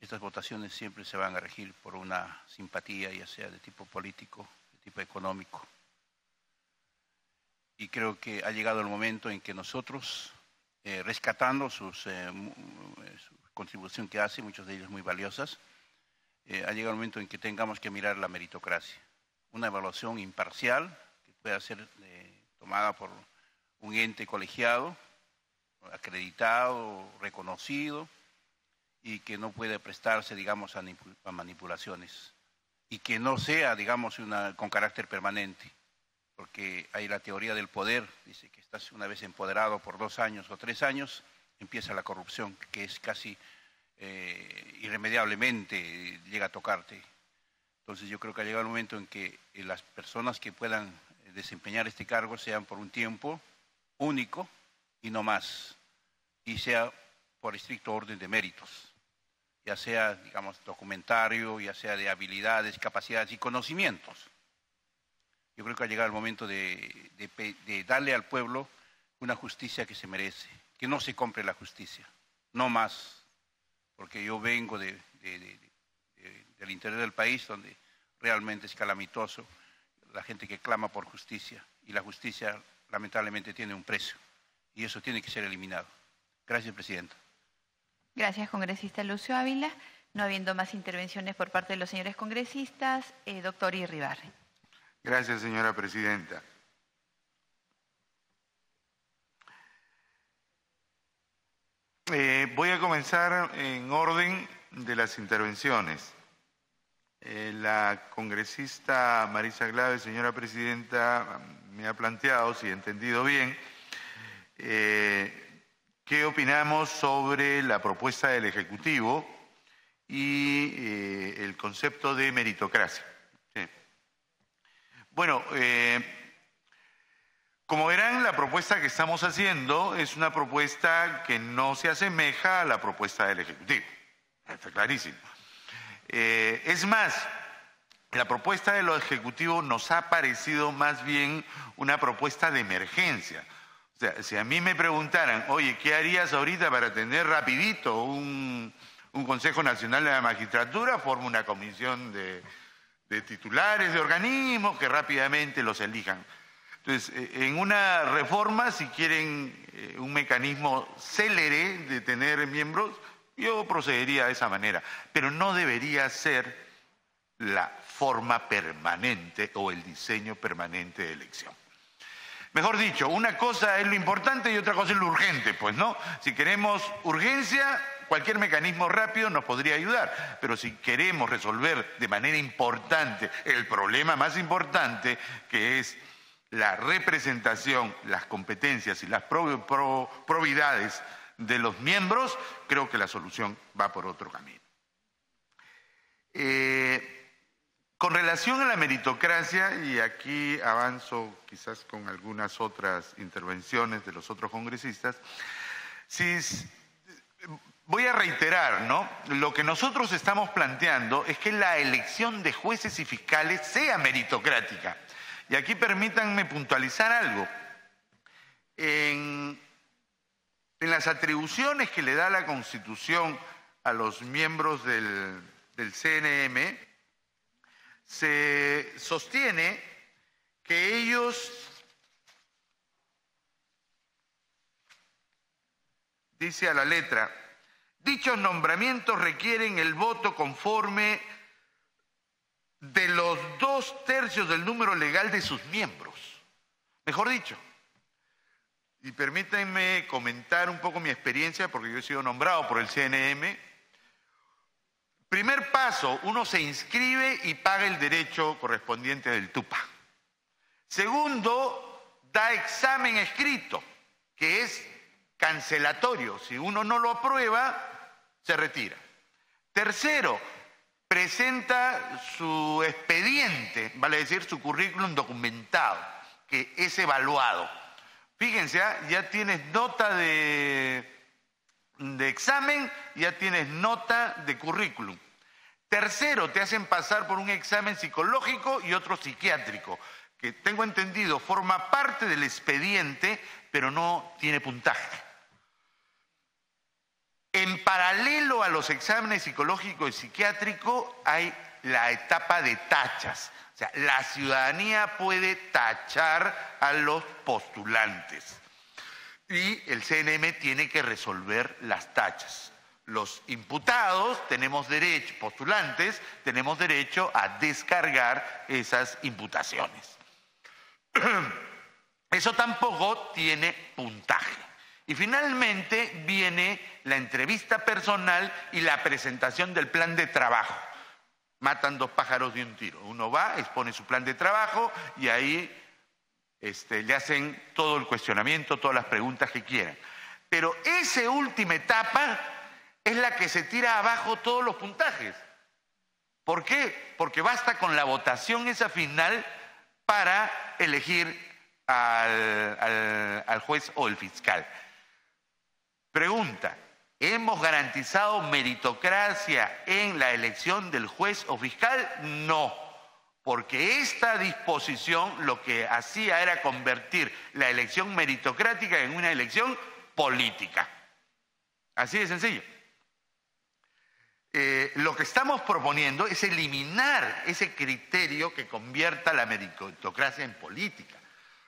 estas votaciones siempre se van a regir por una simpatía, ya sea de tipo político, de tipo económico. Y creo que ha llegado el momento en que nosotros rescatando su contribución que hace, muchos de ellos muy valiosas. Ha llegado el momento en que tengamos que mirar la meritocracia. Una evaluación imparcial que pueda ser tomada por un ente colegiado, acreditado, reconocido, y que no puede prestarse, digamos, a manipulaciones. Y que no sea, digamos, con carácter permanente. Porque hay la teoría del poder, dice que estás una vez empoderado por 2 años o 3 años, empieza la corrupción, que es casi irremediablemente llega a tocarte. Entonces yo creo que ha llegado el momento en que las personas que puedan desempeñar este cargo sean por un tiempo único y no más, y sea por estricto orden de méritos, ya sea, digamos, documentario, ya sea de habilidades, capacidades y conocimientos. Yo creo que ha llegado el momento de darle al pueblo una justicia que se merece, que no se compre la justicia, no más, porque yo vengo del interior del país donde realmente es calamitoso la gente que clama por justicia, y la justicia lamentablemente tiene un precio, y eso tiene que ser eliminado. Gracias, Presidenta. Gracias, congresista Lucio Ávila. No habiendo más intervenciones por parte de los señores congresistas, doctor Irribarren. Gracias, señora Presidenta. Voy a comenzar en orden de las intervenciones. La congresista Marisa Glave, señora Presidenta, me ha planteado, si he entendido bien, qué opinamos sobre la propuesta del Ejecutivo y el concepto de meritocracia. Sí. Bueno, como verán, la propuesta que estamos haciendo es una propuesta que no se asemeja a la propuesta del Ejecutivo. Está clarísimo. Es más, la propuesta del Ejecutivo nos ha parecido más bien una propuesta de emergencia. O sea, si a mí me preguntaran, oye, ¿qué harías ahorita para tener rapidito un Consejo Nacional de la Magistratura? Forma una comisión de titulares de organismos que rápidamente los elijan. Entonces, en una reforma, si quieren un mecanismo célere de tener miembros, yo procedería de esa manera. Pero no debería ser la forma permanente o el diseño permanente de elección. Mejor dicho, una cosa es lo importante y otra cosa es lo urgente, pues, ¿no? Si queremos urgencia, cualquier mecanismo rápido nos podría ayudar, pero si queremos resolver de manera importante el problema más importante, que es la representación, las competencias y las probidades de los miembros, creo que la solución va por otro camino. Con relación a la meritocracia, y aquí avanzo quizás con algunas otras intervenciones de los otros congresistas, voy a reiterar, ¿no? Lo que nosotros estamos planteando es que la elección de jueces y fiscales sea meritocrática. Y aquí permítanme puntualizar algo. En las atribuciones que le da la Constitución a los miembros del CNM, se sostiene que ellos, dice a la letra, dichos nombramientos requieren el voto conforme de los 2/3 del número legal de sus miembros. Mejor dicho, y permítanme comentar un poco mi experiencia, porque yo he sido nombrado por el CNM. Primer paso, uno se inscribe y paga el derecho correspondiente del TUPA. Segundo, da examen escrito, que es cancelatorio. Si uno no lo aprueba, se retira. Tercero, presenta su expediente, vale decir su currículum documentado, que es evaluado. Fíjense, ya tienes nota de examen, ya tienes nota de currículum. Tercero, te hacen pasar por un examen psicológico y otro psiquiátrico, que tengo entendido forma parte del expediente, pero no tiene puntaje. En paralelo a los exámenes psicológico y psiquiátrico hay la etapa de tachas. O sea, la ciudadanía puede tachar a los postulantes. y el CNM tiene que resolver las tachas. Los imputados tenemos derecho, postulantes, tenemos derecho a descargar esas imputaciones. Eso tampoco tiene puntaje. Y finalmente viene la entrevista personal y la presentación del plan de trabajo. Matan dos pájaros de un tiro. Uno va, expone su plan de trabajo y ahí le hacen todo el cuestionamiento, todas las preguntas que quieran. Pero esa última etapa es la que se tira abajo todos los puntajes. ¿Por qué? Porque basta con la votación esa final para elegir al juez o el fiscal. Pregunta, ¿hemos garantizado meritocracia en la elección del juez o fiscal? No, porque esta disposición lo que hacía era convertir la elección meritocrática en una elección política. Así de sencillo. Lo que estamos proponiendo es eliminar ese criterio que convierta la meritocracia en política.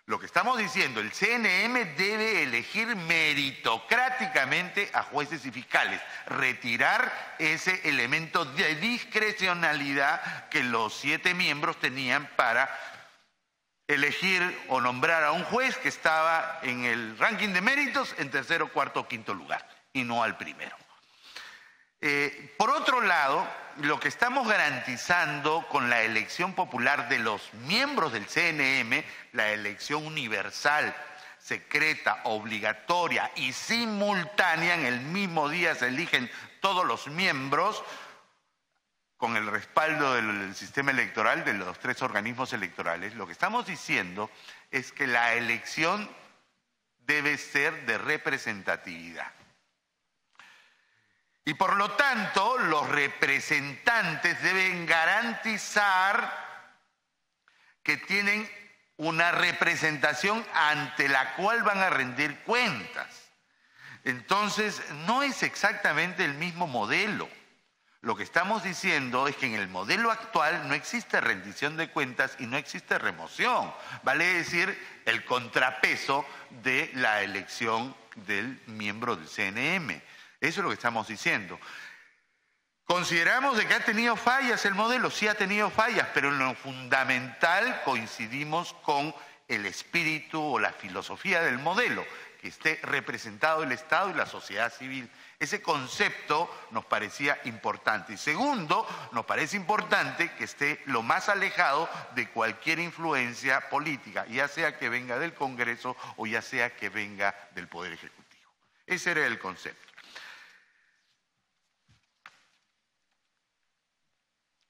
Lo que estamos diciendo, el CNM debe elegir meritocráticamente a jueces y fiscales, retirar ese elemento de discrecionalidad que los 7 miembros tenían para elegir o nombrar a un juez que estaba en el ranking de méritos en tercero, cuarto o quinto lugar, y no al primero. Por otro lado, lo que estamos garantizando con la elección popular de los miembros del CNM, la elección universal, secreta, obligatoria y simultánea, en el mismo día se eligen todos los miembros, con el respaldo del sistema electoral de los 3 organismos electorales, lo que estamos diciendo es que la elección debe ser de representatividad. Y por lo tanto, los representantes deben garantizar que tienen una representación ante la cual van a rendir cuentas. Entonces, no es exactamente el mismo modelo. Lo que estamos diciendo es que en el modelo actual no existe rendición de cuentas y no existe remoción. Vale decir, el contrapeso de la elección del miembro del CNM. Eso es lo que estamos diciendo. ¿Consideramos de que ha tenido fallas el modelo? Sí ha tenido fallas, pero en lo fundamental coincidimos con el espíritu o la filosofía del modelo, que esté representado el Estado y la sociedad civil. Ese concepto nos parecía importante. Y segundo, nos parece importante que esté lo más alejado de cualquier influencia política, ya sea que venga del Congreso o ya sea que venga del Poder Ejecutivo. Ese era el concepto.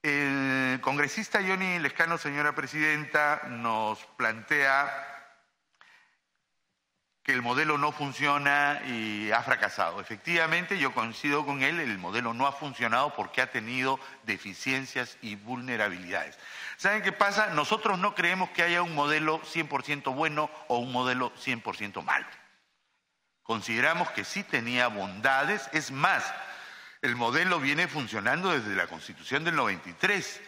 El congresista Johnny Lescano, señora presidenta, nos plantea que el modelo no funciona y ha fracasado. Efectivamente, yo coincido con él, el modelo no ha funcionado porque ha tenido deficiencias y vulnerabilidades. ¿Saben qué pasa? Nosotros no creemos que haya un modelo 100% bueno o un modelo 100% malo. Consideramos que sí tenía bondades, es más, el modelo viene funcionando desde la Constitución del 93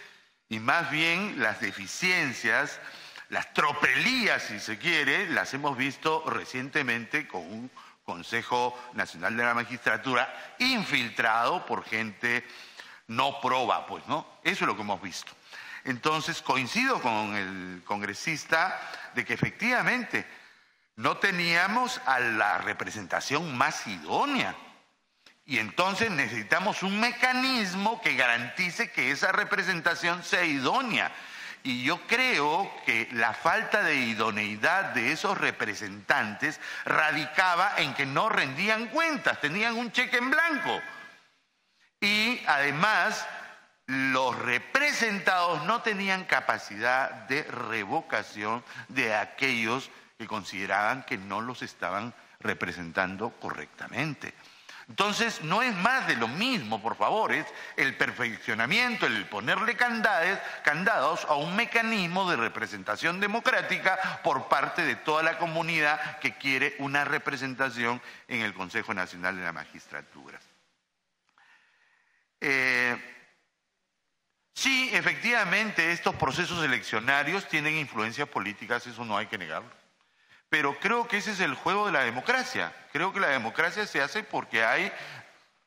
y más bien las deficiencias, las tropelías, si se quiere, las hemos visto recientemente con un Consejo Nacional de la Magistratura infiltrado por gente no proba, pues, ¿no? Eso es lo que hemos visto. Entonces, coincido con el congresista de que efectivamente no teníamos a la representación más idónea. Y entonces necesitamos un mecanismo que garantice que esa representación sea idónea. Y yo creo que la falta de idoneidad de esos representantes radicaba en que no rendían cuentas, tenían un cheque en blanco. Y además, los representados no tenían capacidad de revocación de aquellos que consideraban que no los estaban representando correctamente. Entonces, no es más de lo mismo, por favor, es el perfeccionamiento, el ponerle candados a un mecanismo de representación democrática por parte de toda la comunidad que quiere una representación en el Consejo Nacional de la Magistratura. Sí, efectivamente, estos procesos eleccionarios tienen influencias políticas, eso no hay que negarlo. Pero creo que ese es el juego de la democracia. Creo que la democracia se hace porque hay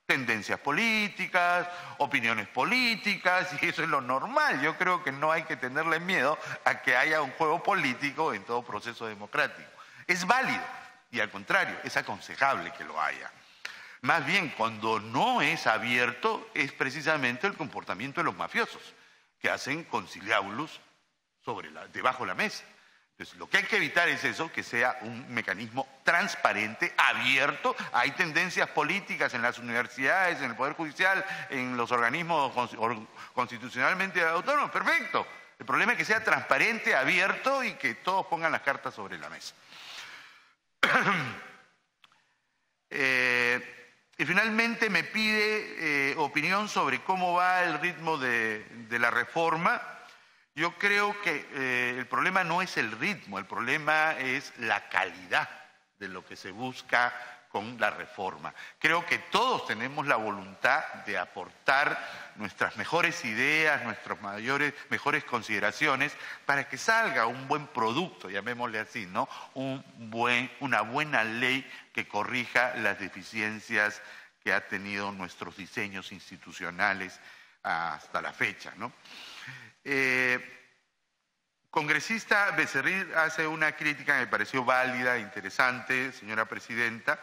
tendencias políticas, opiniones políticas, y eso es lo normal. Yo creo que no hay que tenerle miedo a que haya un juego político en todo proceso democrático. Es válido y al contrario, es aconsejable que lo haya. Más bien, cuando no es abierto, es precisamente el comportamiento de los mafiosos, que hacen conciliábulos debajo de la mesa. Entonces, lo que hay que evitar es eso, que sea un mecanismo transparente, abierto. Hay tendencias políticas en las universidades, en el Poder Judicial, en los organismos constitucionalmente autónomos. Perfecto. El problema es que sea transparente, abierto y que todos pongan las cartas sobre la mesa. Y finalmente me pide opinión sobre cómo va el ritmo de la reforma. Yo creo que el problema no es el ritmo, el problema es la calidad de lo que se busca con la reforma. Creo que todos tenemos la voluntad de aportar nuestras mejores ideas, nuestras mejores consideraciones para que salga un buen producto, llamémosle así, ¿no? Una buena ley que corrija las deficiencias que ha tenido nuestros diseños institucionales hasta la fecha, ¿no? Congresista Becerril hace una crítica que me pareció válida, interesante, señora presidenta.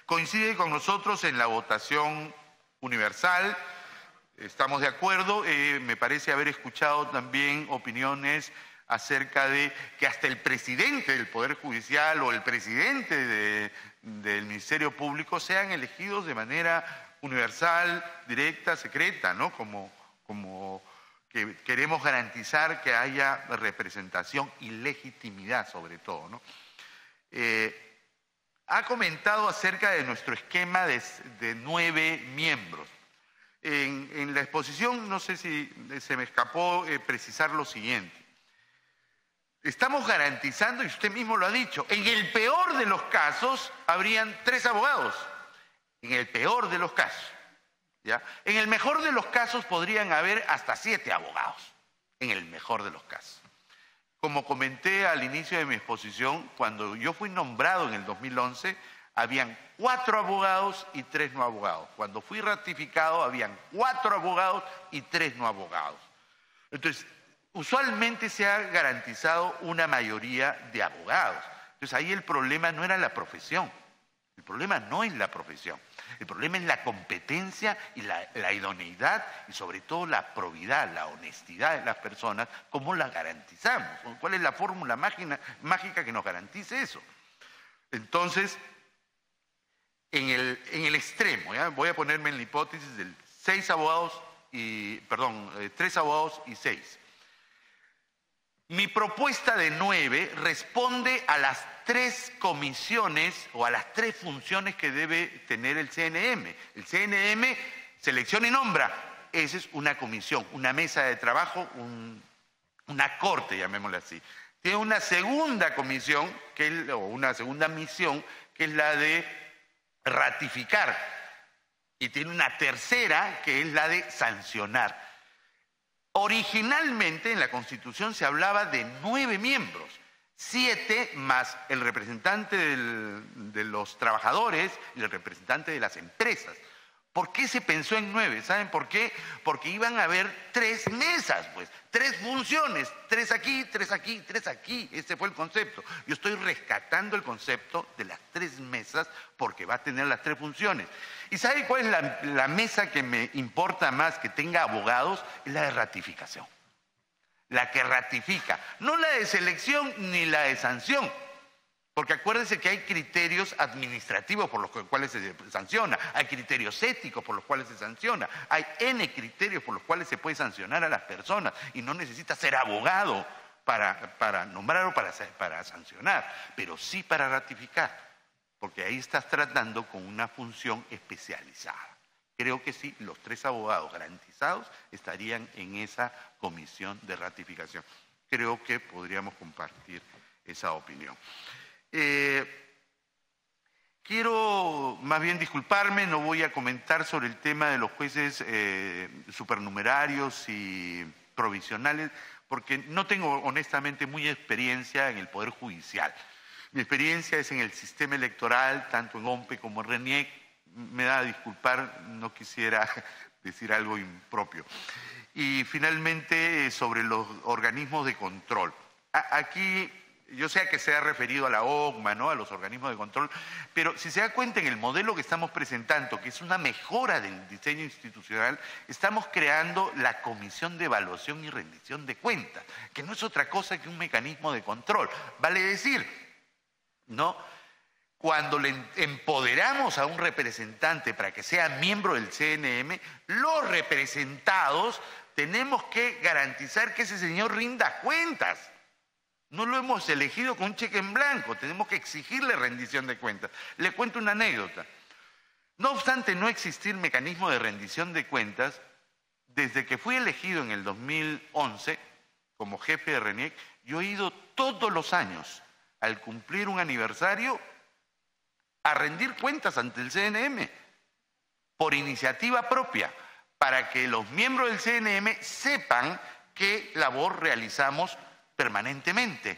Coincide con nosotros en la votación universal, estamos de acuerdo. Me parece haber escuchado también opiniones acerca de que hasta el presidente del Poder Judicial o el presidente del Ministerio Público sean elegidos de manera universal, directa, secreta, ¿no? Como que queremos garantizar que haya representación y legitimidad sobre todo, ¿no? Ha comentado acerca de nuestro esquema de 9 miembros. En la exposición, no sé si se me escapó precisar lo siguiente. Estamos garantizando, y usted mismo lo ha dicho, en el peor de los casos habrían 3 abogados. En el peor de los casos. ¿Ya? En el mejor de los casos podrían haber hasta 7 abogados. En el mejor de los casos. Como comenté al inicio de mi exposición, cuando yo fui nombrado en el 2011, habían 4 abogados y 3 no abogados. Cuando fui ratificado, habían 4 abogados y 3 no abogados. Entonces, usualmente se ha garantizado una mayoría de abogados. Entonces, ahí el problema no era la profesión. El problema no es la profesión. El problema es la competencia y la idoneidad y sobre todo la probidad, la honestidad de las personas. ¿Cómo la garantizamos? ¿Cuál es la fórmula mágica que nos garantice eso? Entonces, en el extremo, ¿ya? Voy a ponerme en la hipótesis del 3 abogados y 6. Mi propuesta de 9 responde a las 3 comisiones o a las 3 funciones que debe tener el CNM. El CNM selecciona y nombra. Esa es una comisión, una mesa de trabajo, una corte, llamémosle así. Tiene una segunda comisión, o una segunda misión, que es la de ratificar. Y tiene una tercera, que es la de sancionar. Originalmente en la Constitución se hablaba de 9 miembros, 7 más el representante de los trabajadores y el representante de las empresas. ¿Por qué se pensó en 9? ¿Saben por qué? Porque iban a haber 3 mesas, pues, 3 funciones, 3 aquí, 3 aquí, 3 aquí. Ese fue el concepto. Yo estoy rescatando el concepto de las 3 mesas porque va a tener las 3 funciones. ¿Y sabe cuál es la mesa que me importa más que tenga abogados? Es la de ratificación. La que ratifica, no la de selección ni la de sanción. Porque acuérdense que hay criterios administrativos por los cuales se sanciona, hay criterios éticos por los cuales se sanciona, hay N criterios por los cuales se puede sancionar a las personas y no necesita ser abogado para nombrar o para sancionar, pero sí para ratificar, porque ahí estás tratando con una función especializada. Creo que sí, los 3 abogados garantizados estarían en esa comisión de ratificación. Creo que podríamos compartir esa opinión. Quiero más bien disculparme, no voy a comentar sobre el tema de los jueces supernumerarios y provisionales, porque no tengo honestamente mucha experiencia en el Poder Judicial. Mi experiencia es en el sistema electoral, tanto en OMPE como en RENIEC. Me da a disculpar, no quisiera decir algo impropio. Y finalmente, sobre los organismos de control. Aquí, yo sé que se ha referido a la OCMA, ¿no?, a los organismos de control, pero si se da cuenta en el modelo que estamos presentando, que es una mejora del diseño institucional, estamos creando la Comisión de Evaluación y Rendición de Cuentas, que no es otra cosa que un mecanismo de control. Vale decir, ¿no?, cuando le empoderamos a un representante para que sea miembro del CNM, los representados tenemos que garantizar que ese señor rinda cuentas. No lo hemos elegido con un cheque en blanco, tenemos que exigirle rendición de cuentas. Le cuento una anécdota. No obstante no existir mecanismo de rendición de cuentas, desde que fui elegido en el 2011 como jefe de RENIEC, yo he ido todos los años, al cumplir un aniversario, a rendir cuentas ante el CNM, por iniciativa propia, para que los miembros del CNM sepan qué labor realizamos permanentemente.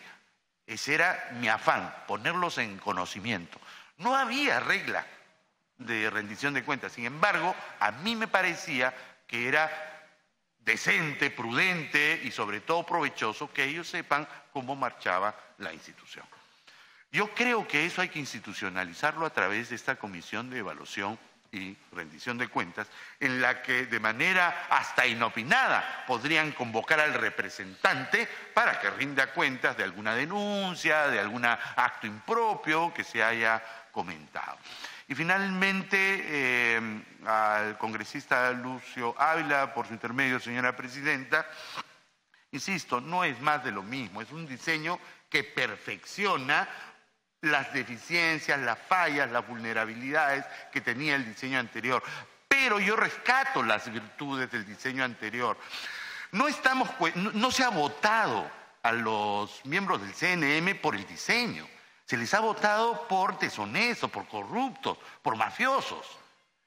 Ese era mi afán, ponerlos en conocimiento. No había regla de rendición de cuentas, sin embargo, a mí me parecía que era decente, prudente y sobre todo provechoso que ellos sepan cómo marchaba la institución. Yo creo que eso hay que institucionalizarlo a través de esta Comisión de Evaluación y Rendición de Cuentas, en la que de manera hasta inopinada podrían convocar al representante para que rinda cuentas de alguna denuncia, de algún acto impropio que se haya comentado. Y finalmente, al congresista Lucio Ávila, por su intermedio, señora presidenta, insisto, no es más de lo mismo, es un diseño que perfecciona las deficiencias, las fallas, las vulnerabilidades que tenía el diseño anterior. Pero yo rescato las virtudes del diseño anterior. No se ha votado a los miembros del CNM por el diseño. Se les ha votado por deshonestos, por corruptos, por mafiosos.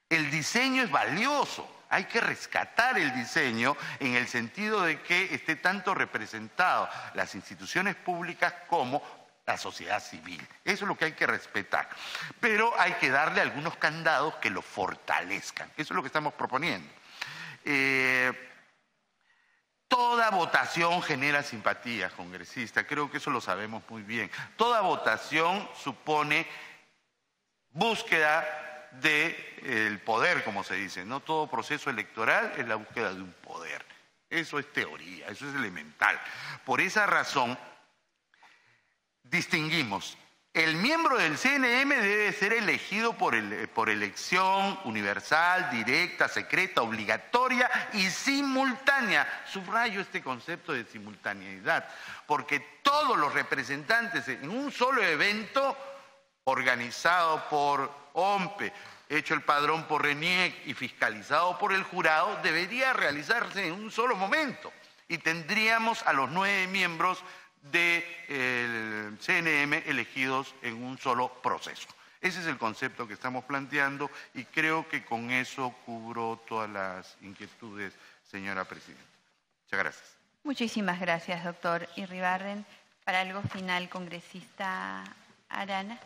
El diseño es valioso. Hay que rescatar el diseño en el sentido de que esté tanto representado las instituciones públicas como la sociedad civil. Eso es lo que hay que respetar. Pero hay que darle algunos candados que lo fortalezcan. Eso es lo que estamos proponiendo. Toda votación genera simpatía, congresista. Creo que eso lo sabemos muy bien. Toda votación supone búsqueda del poder, como se dice, ¿no? Todo proceso electoral es la búsqueda de un poder. Eso es teoría, eso es elemental. Por esa razón, distinguimos. El miembro del CNM debe ser elegido por elección universal, directa, secreta, obligatoria y simultánea. Subrayo este concepto de simultaneidad, porque todos los representantes en un solo evento, organizado por OMPE, hecho el padrón por RENIEC y fiscalizado por el jurado, debería realizarse en un solo momento. Y tendríamos a los 9 miembros del CNM elegidos en un solo proceso. Ese es el concepto que estamos planteando y creo que con eso cubro todas las inquietudes, señora presidenta. Muchas gracias. Muchísimas gracias, doctor Irribarren. Para algo final, congresista Arana.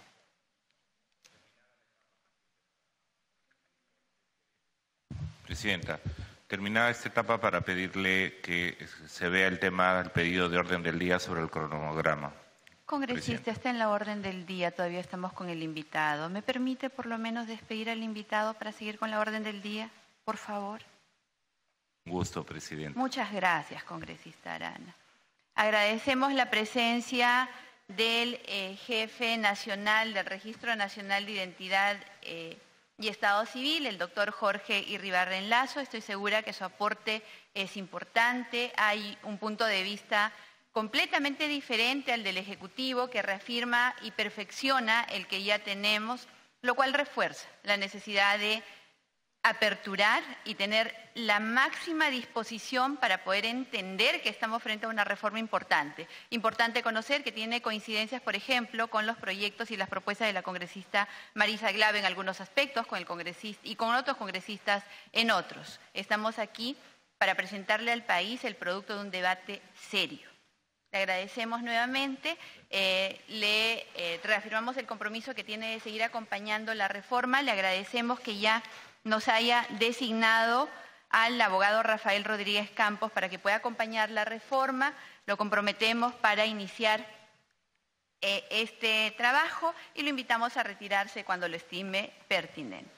Presidenta, terminada esta etapa para pedirle que se vea el tema del pedido de orden del día sobre el cronograma. Congresista, está en la orden del día, todavía estamos con el invitado. ¿Me permite por lo menos despedir al invitado para seguir con la orden del día, por favor? Un gusto, Presidenta. Muchas gracias, congresista Arana. Agradecemos la presencia del jefe nacional del Registro Nacional de Identidad y Estado Civil, el doctor Jorge Irribarren Lasso. Estoy segura que su aporte es importante. Hay un punto de vista completamente diferente al del Ejecutivo que reafirma y perfecciona el que ya tenemos, lo cual refuerza la necesidad de aperturar y tener la máxima disposición para poder entender que estamos frente a una reforma importante. Importante conocer que tiene coincidencias, por ejemplo, con los proyectos y las propuestas de la congresista Marisa Glave en algunos aspectos, con el congresista y con otros congresistas en otros. Estamos aquí para presentarle al país el producto de un debate serio. Le agradecemos nuevamente, le reafirmamos el compromiso que tiene de seguir acompañando la reforma, le agradecemos que ya nos haya designado al abogado Rafael Rodríguez Campos para que pueda acompañar la reforma, lo comprometemos para iniciar este trabajo y lo invitamos a retirarse cuando lo estime pertinente.